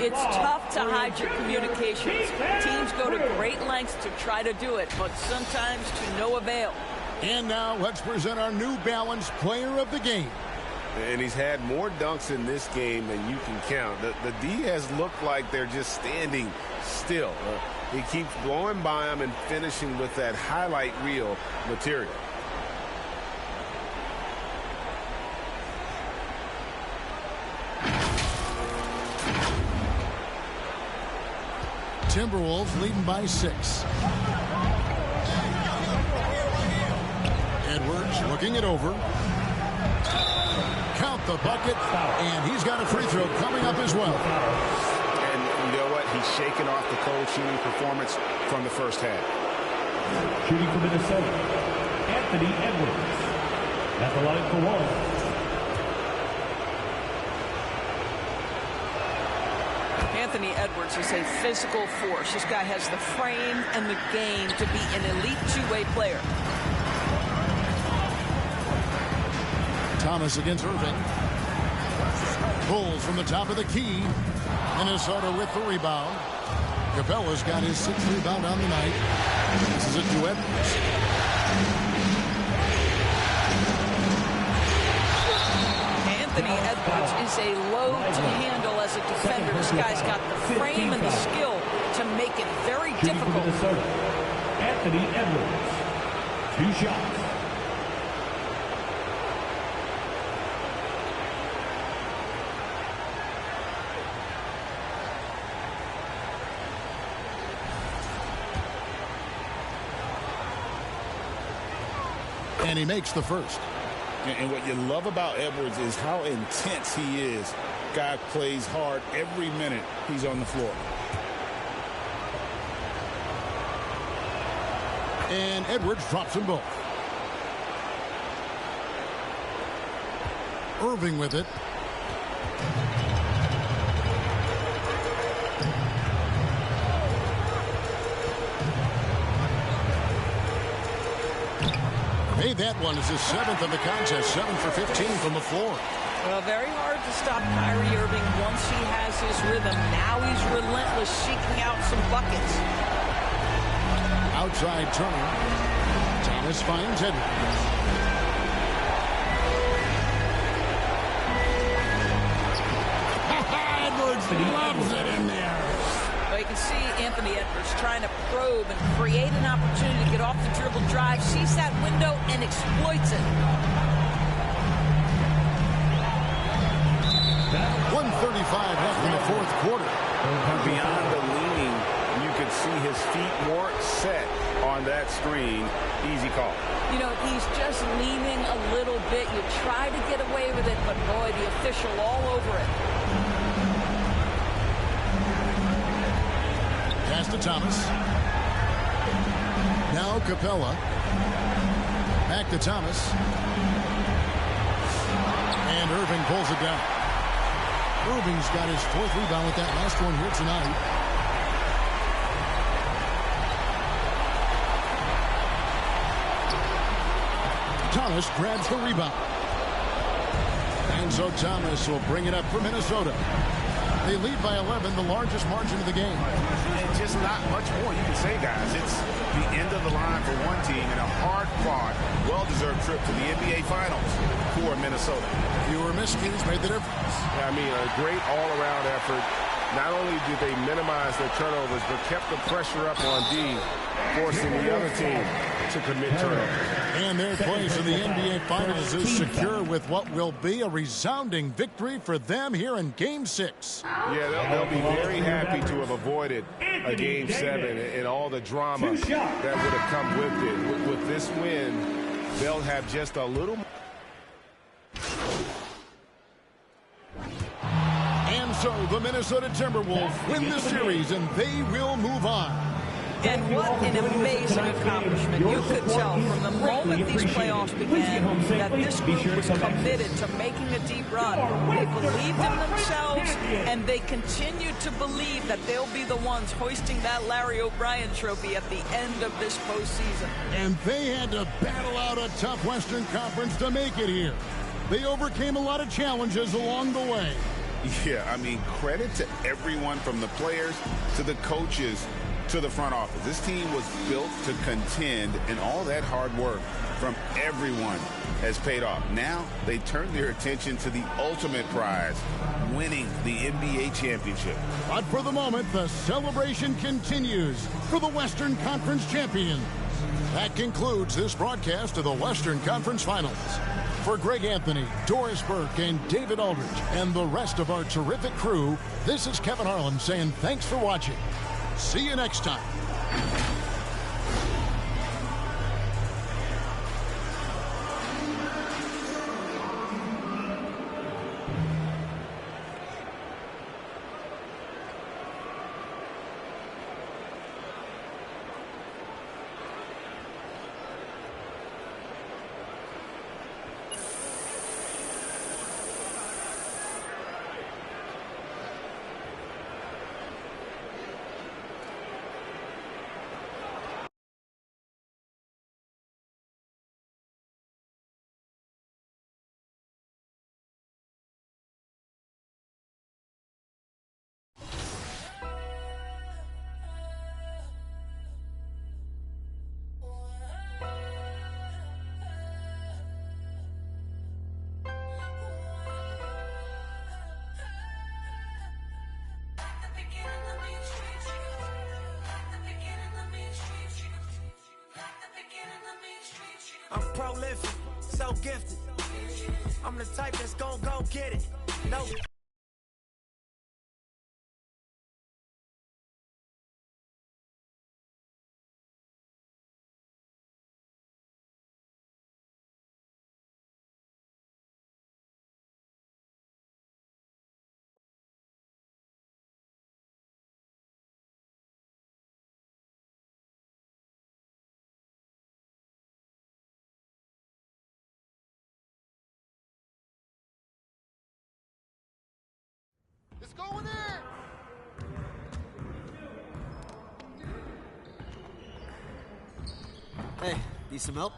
It's tough to hide your communications. Teams go to great lengths to try to do it, but sometimes to no avail. And now let's present our New Balance player of the game. And he's had more dunks in this game than you can count. The D has looked like they're just standing still. He keeps blowing by them and finishing with that highlight reel material. Timberwolves leading by 6. Edwards looking it over. Count the bucket, and he's got a free throw coming up as well. And you know what? He's shaking off the cold shooting performance from the first half. Shooting for Minnesota, Anthony Edwards. At the line for one. Anthony Edwards is a physical force. This guy has the frame and the game to be an elite two-way player. Thomas against Irving. Pulls from the top of the key. Minnesota with the rebound. Capella's got his 6th rebound on the night. This is it to Edwards. Anthony Edwards is a load to handle as a defender. This guy's got the frame and the skill to make it very difficult. Anthony Edwards. 2 shots. And he makes the first. And what you love about Edwards is how intense he is. Guy plays hard every minute he's on the floor. And Edwards drops them both. Irving with it. Hey, that one is his 7th of the contest, 7 for 15 from the floor. Well, very hard to stop Kyrie Irving once he has his rhythm. Now he's relentless, seeking out some buckets. Outside Turner. Thomas finds Edwards. Edwards loves it in there. Well, you can see Anthony Edwards trying to probe and create an opportunity to get off the dribble drive, sees that window and exploits it. 1:35 left in the fourth quarter. Beyond the leaning, you could see his feet weren't set on that screen. Easy call. You know, he's just leaning a little bit. You try to get away with it, but boy, the official all over it. Pass to Thomas. Now Capella. Back to Thomas. And Irving pulls it down. Irving's got his fourth rebound with that last one here tonight. Thomas grabs the rebound. And so Thomas will bring it up for Minnesota. They lead by 11, the largest margin of the game. And just not much more you can say, guys. It's the end of the line for one team and a hard-fought, well-deserved trip to the NBA Finals for Minnesota. Fewer miscues made the difference. I mean, a great all-around effort. Not only did they minimize their turnovers, but kept the pressure up on D, forcing the other team to commit turnovers. And their place in the NBA Finals is secure with what will be a resounding victory for them here in Game 6. Yeah, they'll be very happy to have avoided a Game 7 and all the drama that would have come with it. With this win, they'll have just a little. And so the Minnesota Timberwolves win the series, and they will move on. And what an amazing accomplishment. You could tell from the moment these playoffs began that this group was committed to making a deep run. They believed in themselves, and they continued to believe that they'll be the ones hoisting that Larry O'Brien trophy at the end of this postseason. And they had to battle out a tough Western Conference to make it here. They overcame a lot of challenges along the way. Yeah, I mean, credit to everyone from the players to the coaches to the front office. This team was built to contend, and all that hard work from everyone has paid off. Now they turn their attention to the ultimate prize, winning the NBA championship. But for the moment, the celebration continues for the Western Conference champions. That concludes this broadcast of the Western Conference Finals. For Greg Anthony, Doris Burke, and David Aldridge, and the rest of our terrific crew, this is Kevin Harlan saying thanks for watching. See you next time. I'm prolific, so gifted. I'm the type that's gon' go get it. No. It's going in. Hey, need some help?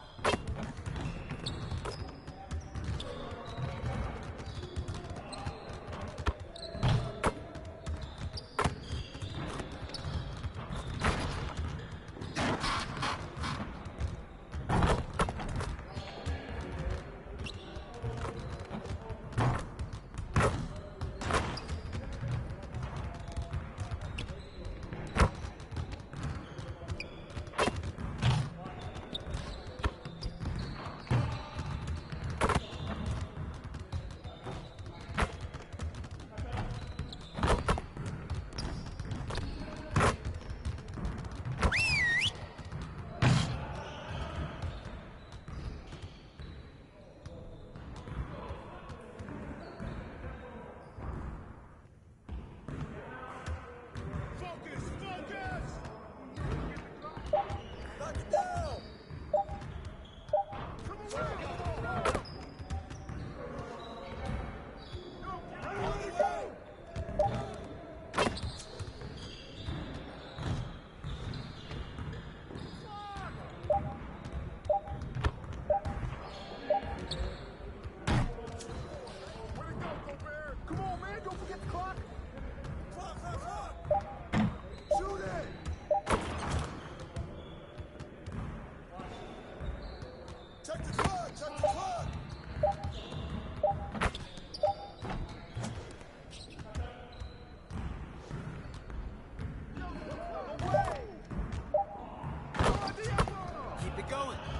going.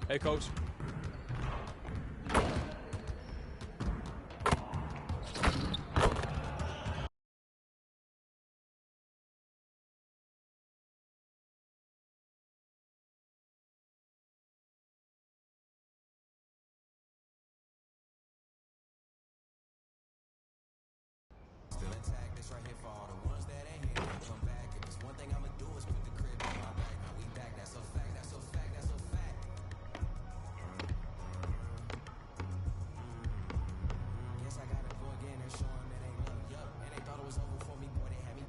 Hey, Coach. Still intact, this right here for all the ones that ain't here. Come back, if it's one thing I'ma do is put the crib on my back. Now we back, that's a fact, that's a fact, that's a fact. Guess I gotta go again and show them it ain't love, yup. And they thought it was over for me, boy, they had me.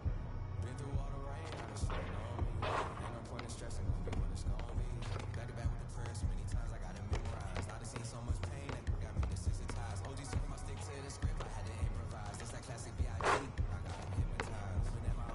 Been through all the rain, now the sun on me. Ain't no point in stressing, gonna be when it's gonna be. Back to back with the prayers, so many times I gotta memorize. I done seen so much pain that got me desensitized. OG told me I stick to the script, I had to improvise. That's that classic VIP. I got hypnotized. Living at my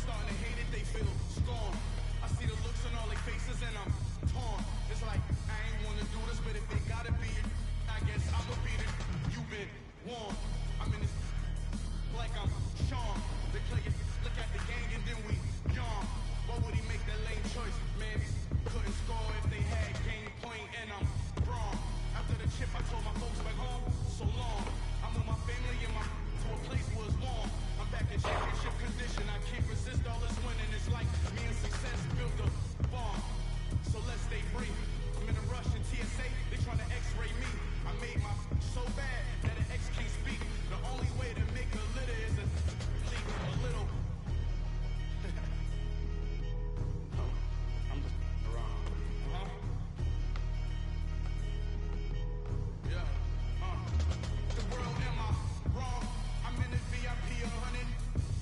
starting to hate it, they feel scorn. I see the looks on all their faces and I'm torn. It's like, I ain't wanna do this, but if they gotta be it, I guess I'ma beat it. You've been warned. I'm in this like I'm Sean. They play it, look at the gang and then we yawn. Why would he make that lame choice? Man, couldn't score if they had game point and I'm wrong. After the chip, I told my folks back home, so long. I'm with my family and my to a place where it's warm. I'm back in championship condition. I can't resist all this winning. It's like me and success built a bomb. So let's stay free. I'm in a rush in TSA. They trying to X-ray me. I made my so bad that an X can't speak. The only way to make a litter is a leak a little. I'm just around. Yeah. The world, am I wrong? I'm in the VIP 100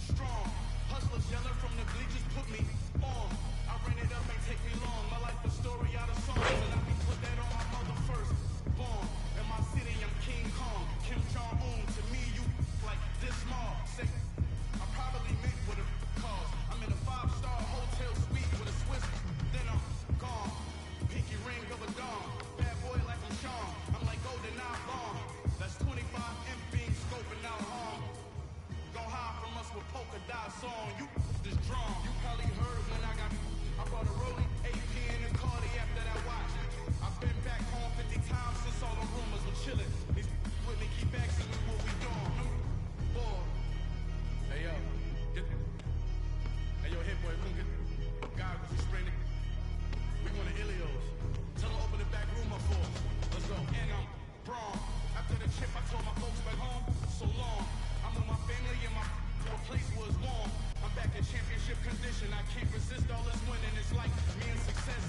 strong. Hustlers yelling from the bleachers put me on. I ran it up, ain't take me long. My life a story out of songs, and I can put that on my mother first. Born in my city, I'm King Kong. Kim Jong-un, to me, you like this small. Say, I probably meant with a cause. I'm in a 5-star hotel suite with a Swiss, then I'm gone. Pinky ring of a dawn. Bad boy like I'm Sean. I'm like golden eye bomb. That's 25 M being scoping out harm. Don't hide from us with polka dot song. You just drawn. You probably heard when I brought a rolling AP in the Cardi after that watch. I've been back home 50 times since all the rumors were chilling. These with me keep asking me what we doing. Boy. Hey yo. Hey yo, hit boy, nigga. God was restraining. We want the Ilios. Tell them open the back room up for us. Let's go. And I'm wrong. After the chip, I told my folks back home, so long. I'm with my family and my to a place where it's warm. I'm back in championship condition. I can't resist all this winning. It's like me and success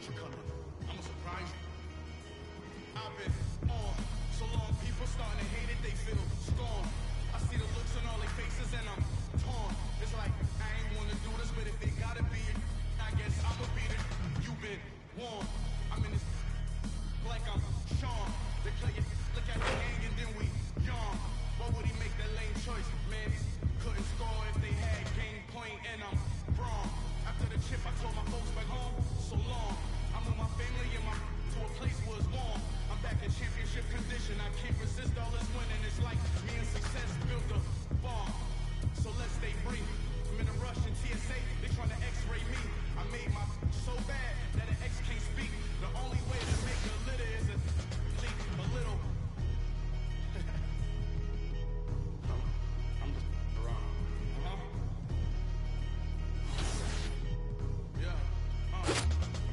what you coming. I'ma surprise you. I've been on so long, people starting to hate it, they feel scorn. I see the looks on all their faces and I'm torn. It's like, I ain't wanna do this, but if they gotta be it, I guess I'ma beat it. You've been warned. I'm in this like I'm Sean. They play it, look at the gang and then we yawn. Why would he make that lame choice? Man, couldn't score if they had game point and I'm wrong. After the chip, I told my folks back home, so long. I'm with my family and to a place where it's warm. I'm back in championship condition. I can't resist all this winning. It's like me and success built a farm. So let's stay brief. I'm in a rush in TSA. They trying to X-ray me. I made my so bad that an X can't speak. The only way to make a litter is to leak a little. I'm just wrong.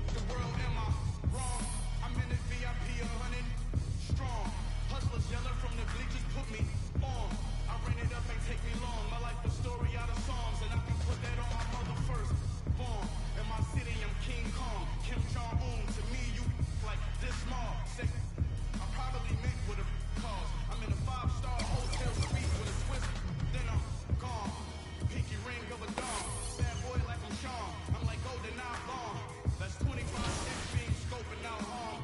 The world, am I wrong? I'm in the VIP 100 strong. Hustlers yelling from the bleachers put me on. I ran it up, ain't take me long. My life a story out of songs, and I can put that on my mother first. Born in my city, I'm King Kong. Kim Jong-un, to me, you like this small. Say, I probably meant with a cause. I'm in a 5-star hotel suite with a Swiss, then I'm gone. Pinky ring of a dawn. Bad boy like I'm Sean. I'm like golden eye bomb. That's 25 cents being scoping out home.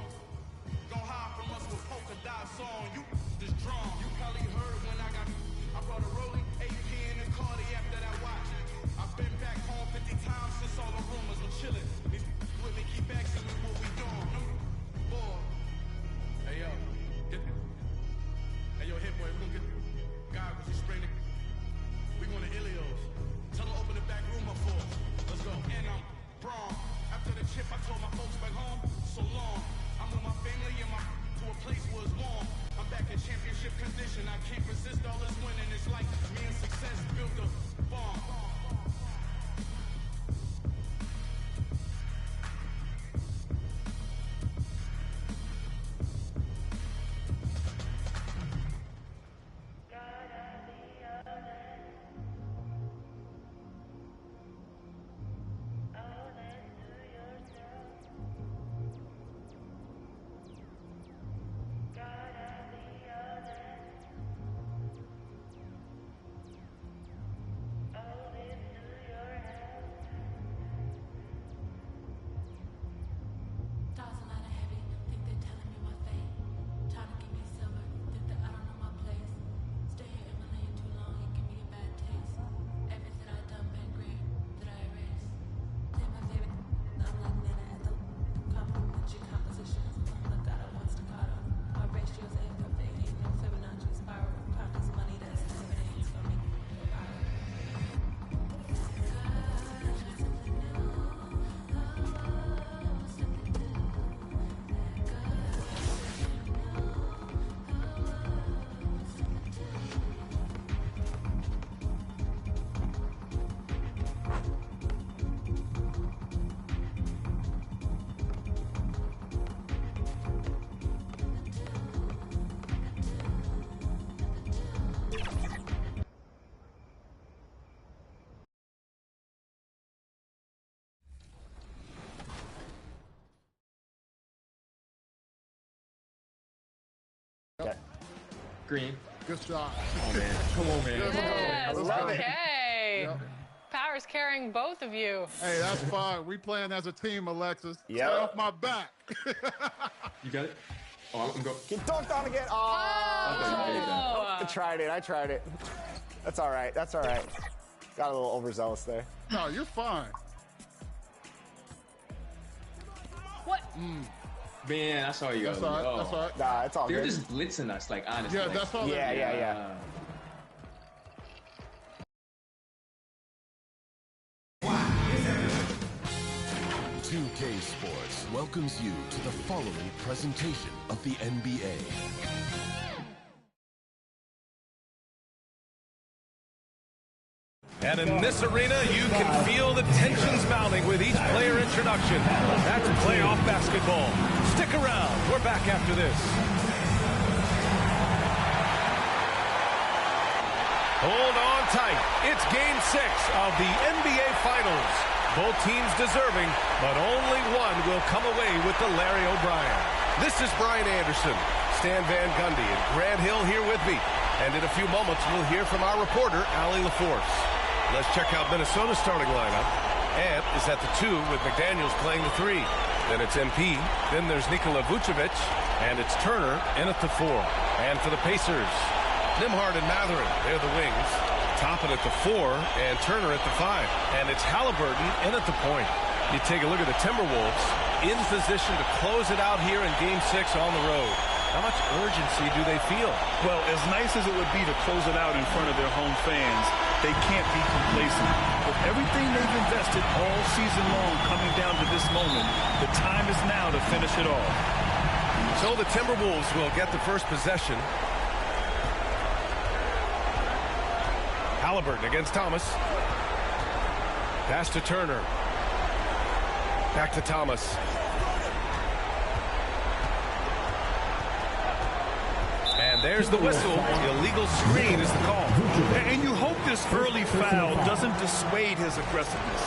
Gon' hide from us with polka dot song. You just drawn. You probably heard when I brought a rolling AP in the Cardi after that watch. I've been back home 50 times since all the rumors. I'm chillin'. These with me keep asking me what we doing. Boy. Hey yo. Hey yo, hit boy, we gonna get goggles, you spray it. We going to Ilios. Tell her open the back room up for us. Let's go. And I'm Braun. After the chip, I told my folks back home, so long. I'm with my family and to a place where it's warm. I'm back in championship condition. I can't resist all this winning. It's like me and success built a farm. Yep. Green. Good shot. Come on, man. Come on, man. Yes. Let's go. Okay. Yep. Power's carrying both of you. Hey, that's fine. We playing as a team, Alexis. Yep. Stay off my back. You got it? Oh, I'm going. Get dunked on again. Oh. I tried it. I tried it. That's all right. That's all right. Got a little overzealous there. No, you're fine. What? Man, I saw you. That's all right. Oh. That's all right. Nah, it's all They're good. just blitzing us, like, honestly. Yeah, like, that's all. Yeah. 2K Sports welcomes you to the following presentation of the NBA. And in this arena, you can feel the tensions mounting with each player introduction. That's playoff basketball. Stick around. We're back after this. Hold on tight. It's Game 6 of the NBA Finals. Both teams deserving, but only one will come away with the Larry O'Brien. This is Brian Anderson, Stan Van Gundy, and Grant Hill here with me. And in a few moments, we'll hear from our reporter, Allie LaForce. Let's check out Minnesota's starting lineup. Ant is at the 2 with McDaniels playing the 3. Then it's MP. Then there's Nikola Vucevic. And it's Turner in at the 4. And for the Pacers, Nembhard and Mathurin, they're the wings. Toppin at the 4 and Turner at the 5. And it's Halliburton in at the point. You take a look at the Timberwolves in position to close it out here in Game 6 on the road. How much urgency do they feel? Well, as nice as it would be to close it out in front of their home fans, they can't be complacent. With everything they've invested all season long coming down to this moment, the time is now to finish it off. So the Timberwolves will get the first possession. Halliburton against Thomas. Pass to Turner. Back to Thomas. And there's the whistle. Illegal screen is the call. And you hope this early foul doesn't dissuade his aggressiveness.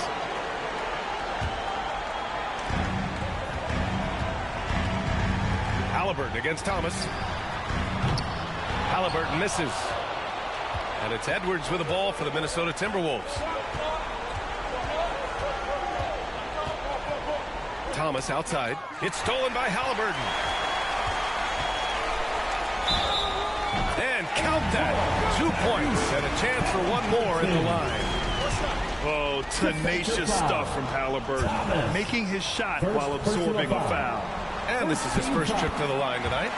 Halliburton against Thomas. Halliburton misses. And it's Edwards with the ball for the Minnesota Timberwolves. Thomas outside. It's stolen by Halliburton. And count that. 2 points and a chance for one more in the line. Oh, tenacious stuff from Halliburton. Making his shot while absorbing a foul. And this is his first trip to the line tonight.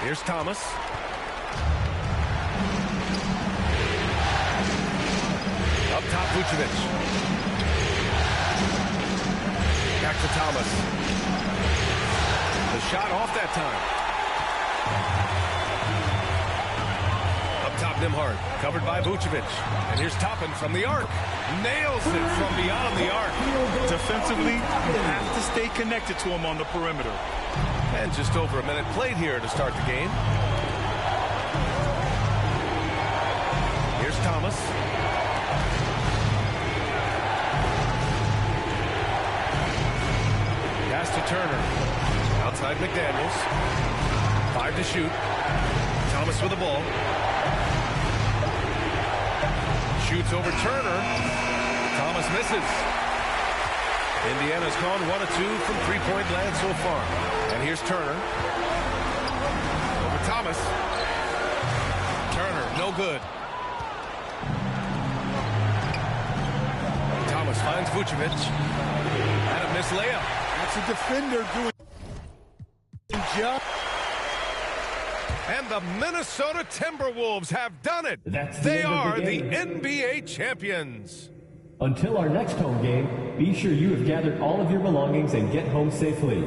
Here's Thomas. Up top, Vucevic. Back to Thomas. The shot off that time. Up top, Nembhard. Covered by Vucevic. And here's Toppin from the arc. Nails it from beyond the arc. Defensively, you have to stay connected to him on the perimeter. And just over a minute played here to start the game. Here's Thomas. Pass to Turner. Outside McDaniels. 5 to shoot. Thomas with the ball. Shoots over Turner. Thomas misses. Indiana's gone 1 of 2 from three-point land so far. And here's Turner. Over Thomas. Turner, no good. Thomas finds Vucevic. And a missed layup. That's a defender doing job. And the Minnesota Timberwolves have done it. They are the NBA champions. Until our next home game, be sure you have gathered all of your belongings and get home safely.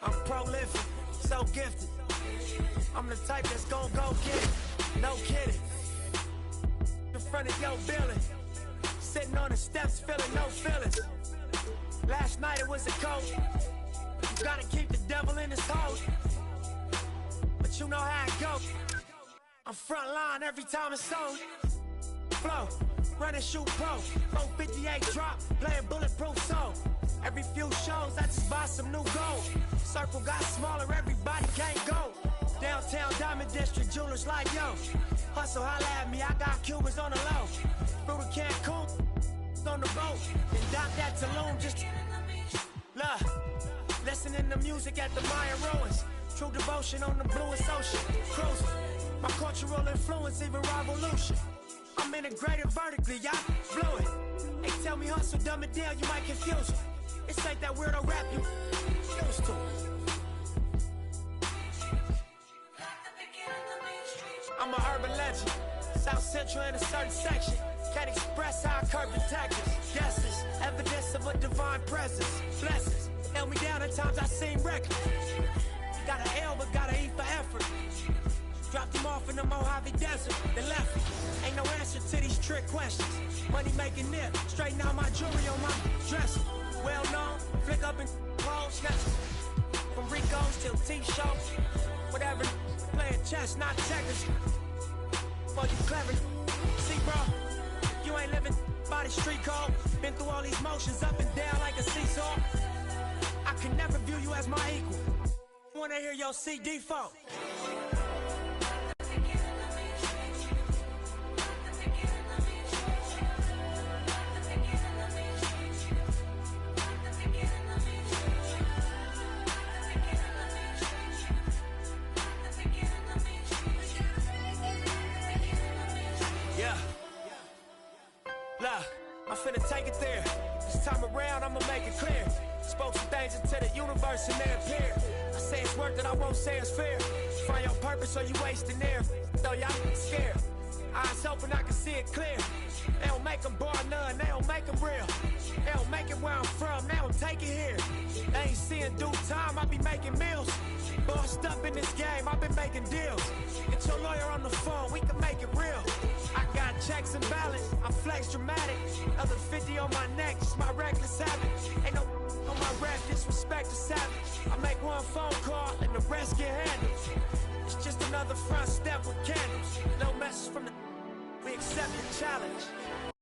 I'm prolific, so gifted. I'm the type that's gon' go get it, no kidding. In front of your building, sitting on the steps feeling no feelings. Last night it was a cold. You gotta keep the devil in his hole. But you know how it go. I'm front line every time it's on. Flow, run and shoot pro. 458 drop, playing bulletproof soul. Every few shows I just buy some new gold. Circle got smaller, everybody can't go. Downtown Diamond District, jewelers like yo. Hustle, holla at me, I got Cubans on the low. Through the Cancun, on the boat. And dock that Tulum just look. Listening to music at the Mayan ruins. True devotion on the bluest ocean. Cruising. My cultural influence, even revolution. I'm integrated vertically, y'all blew it. They tell me hustle, dumb it down, you might confuse it. This ain't that weirdo rap you used to. I'm a urban legend. South Central in a certain section. Can't express how I curb the tactics. Guesses, evidence of a divine presence. Blessings, held me down at times I seem reckless. Got an L but gotta eat for effort. Dropped him off in the Mojave Desert, then left him. Ain't no answer to these trick questions. Money making nip, straighten out my jewelry on my dresser. Well known, flick up and clothes, snatches. From Rico's till T-shows. Whatever, playing chess, not checkers. Well, you clever. See, bro, you ain't living by the street code. Been through all these motions up and down like a seesaw. I can never view you as my equal. Wanna hear your CD fault. I'm finna take it there. This time around, I'ma make it clear. Spoke some things into the universe and they appear. I say it's work that I won't say it's fair. Find your purpose or you wasting there. Though y'all scared. Eyes open, I can see it clear. They don't make them bar none, they don't make them real. They don't make it where I'm from, they don't take it here. They ain't seeing due time, I be making meals. Bossed up in this game, I've been making deals. Get your lawyer on the phone, we can make it real. I got checks and balance, I flex dramatic. Other 50 on my neck, it's my reckless habit. Ain't no on my rap, disrespect is savage. I make one phone call and the rest get handled. It's just another front step with candles. No message from the... We accept the challenge.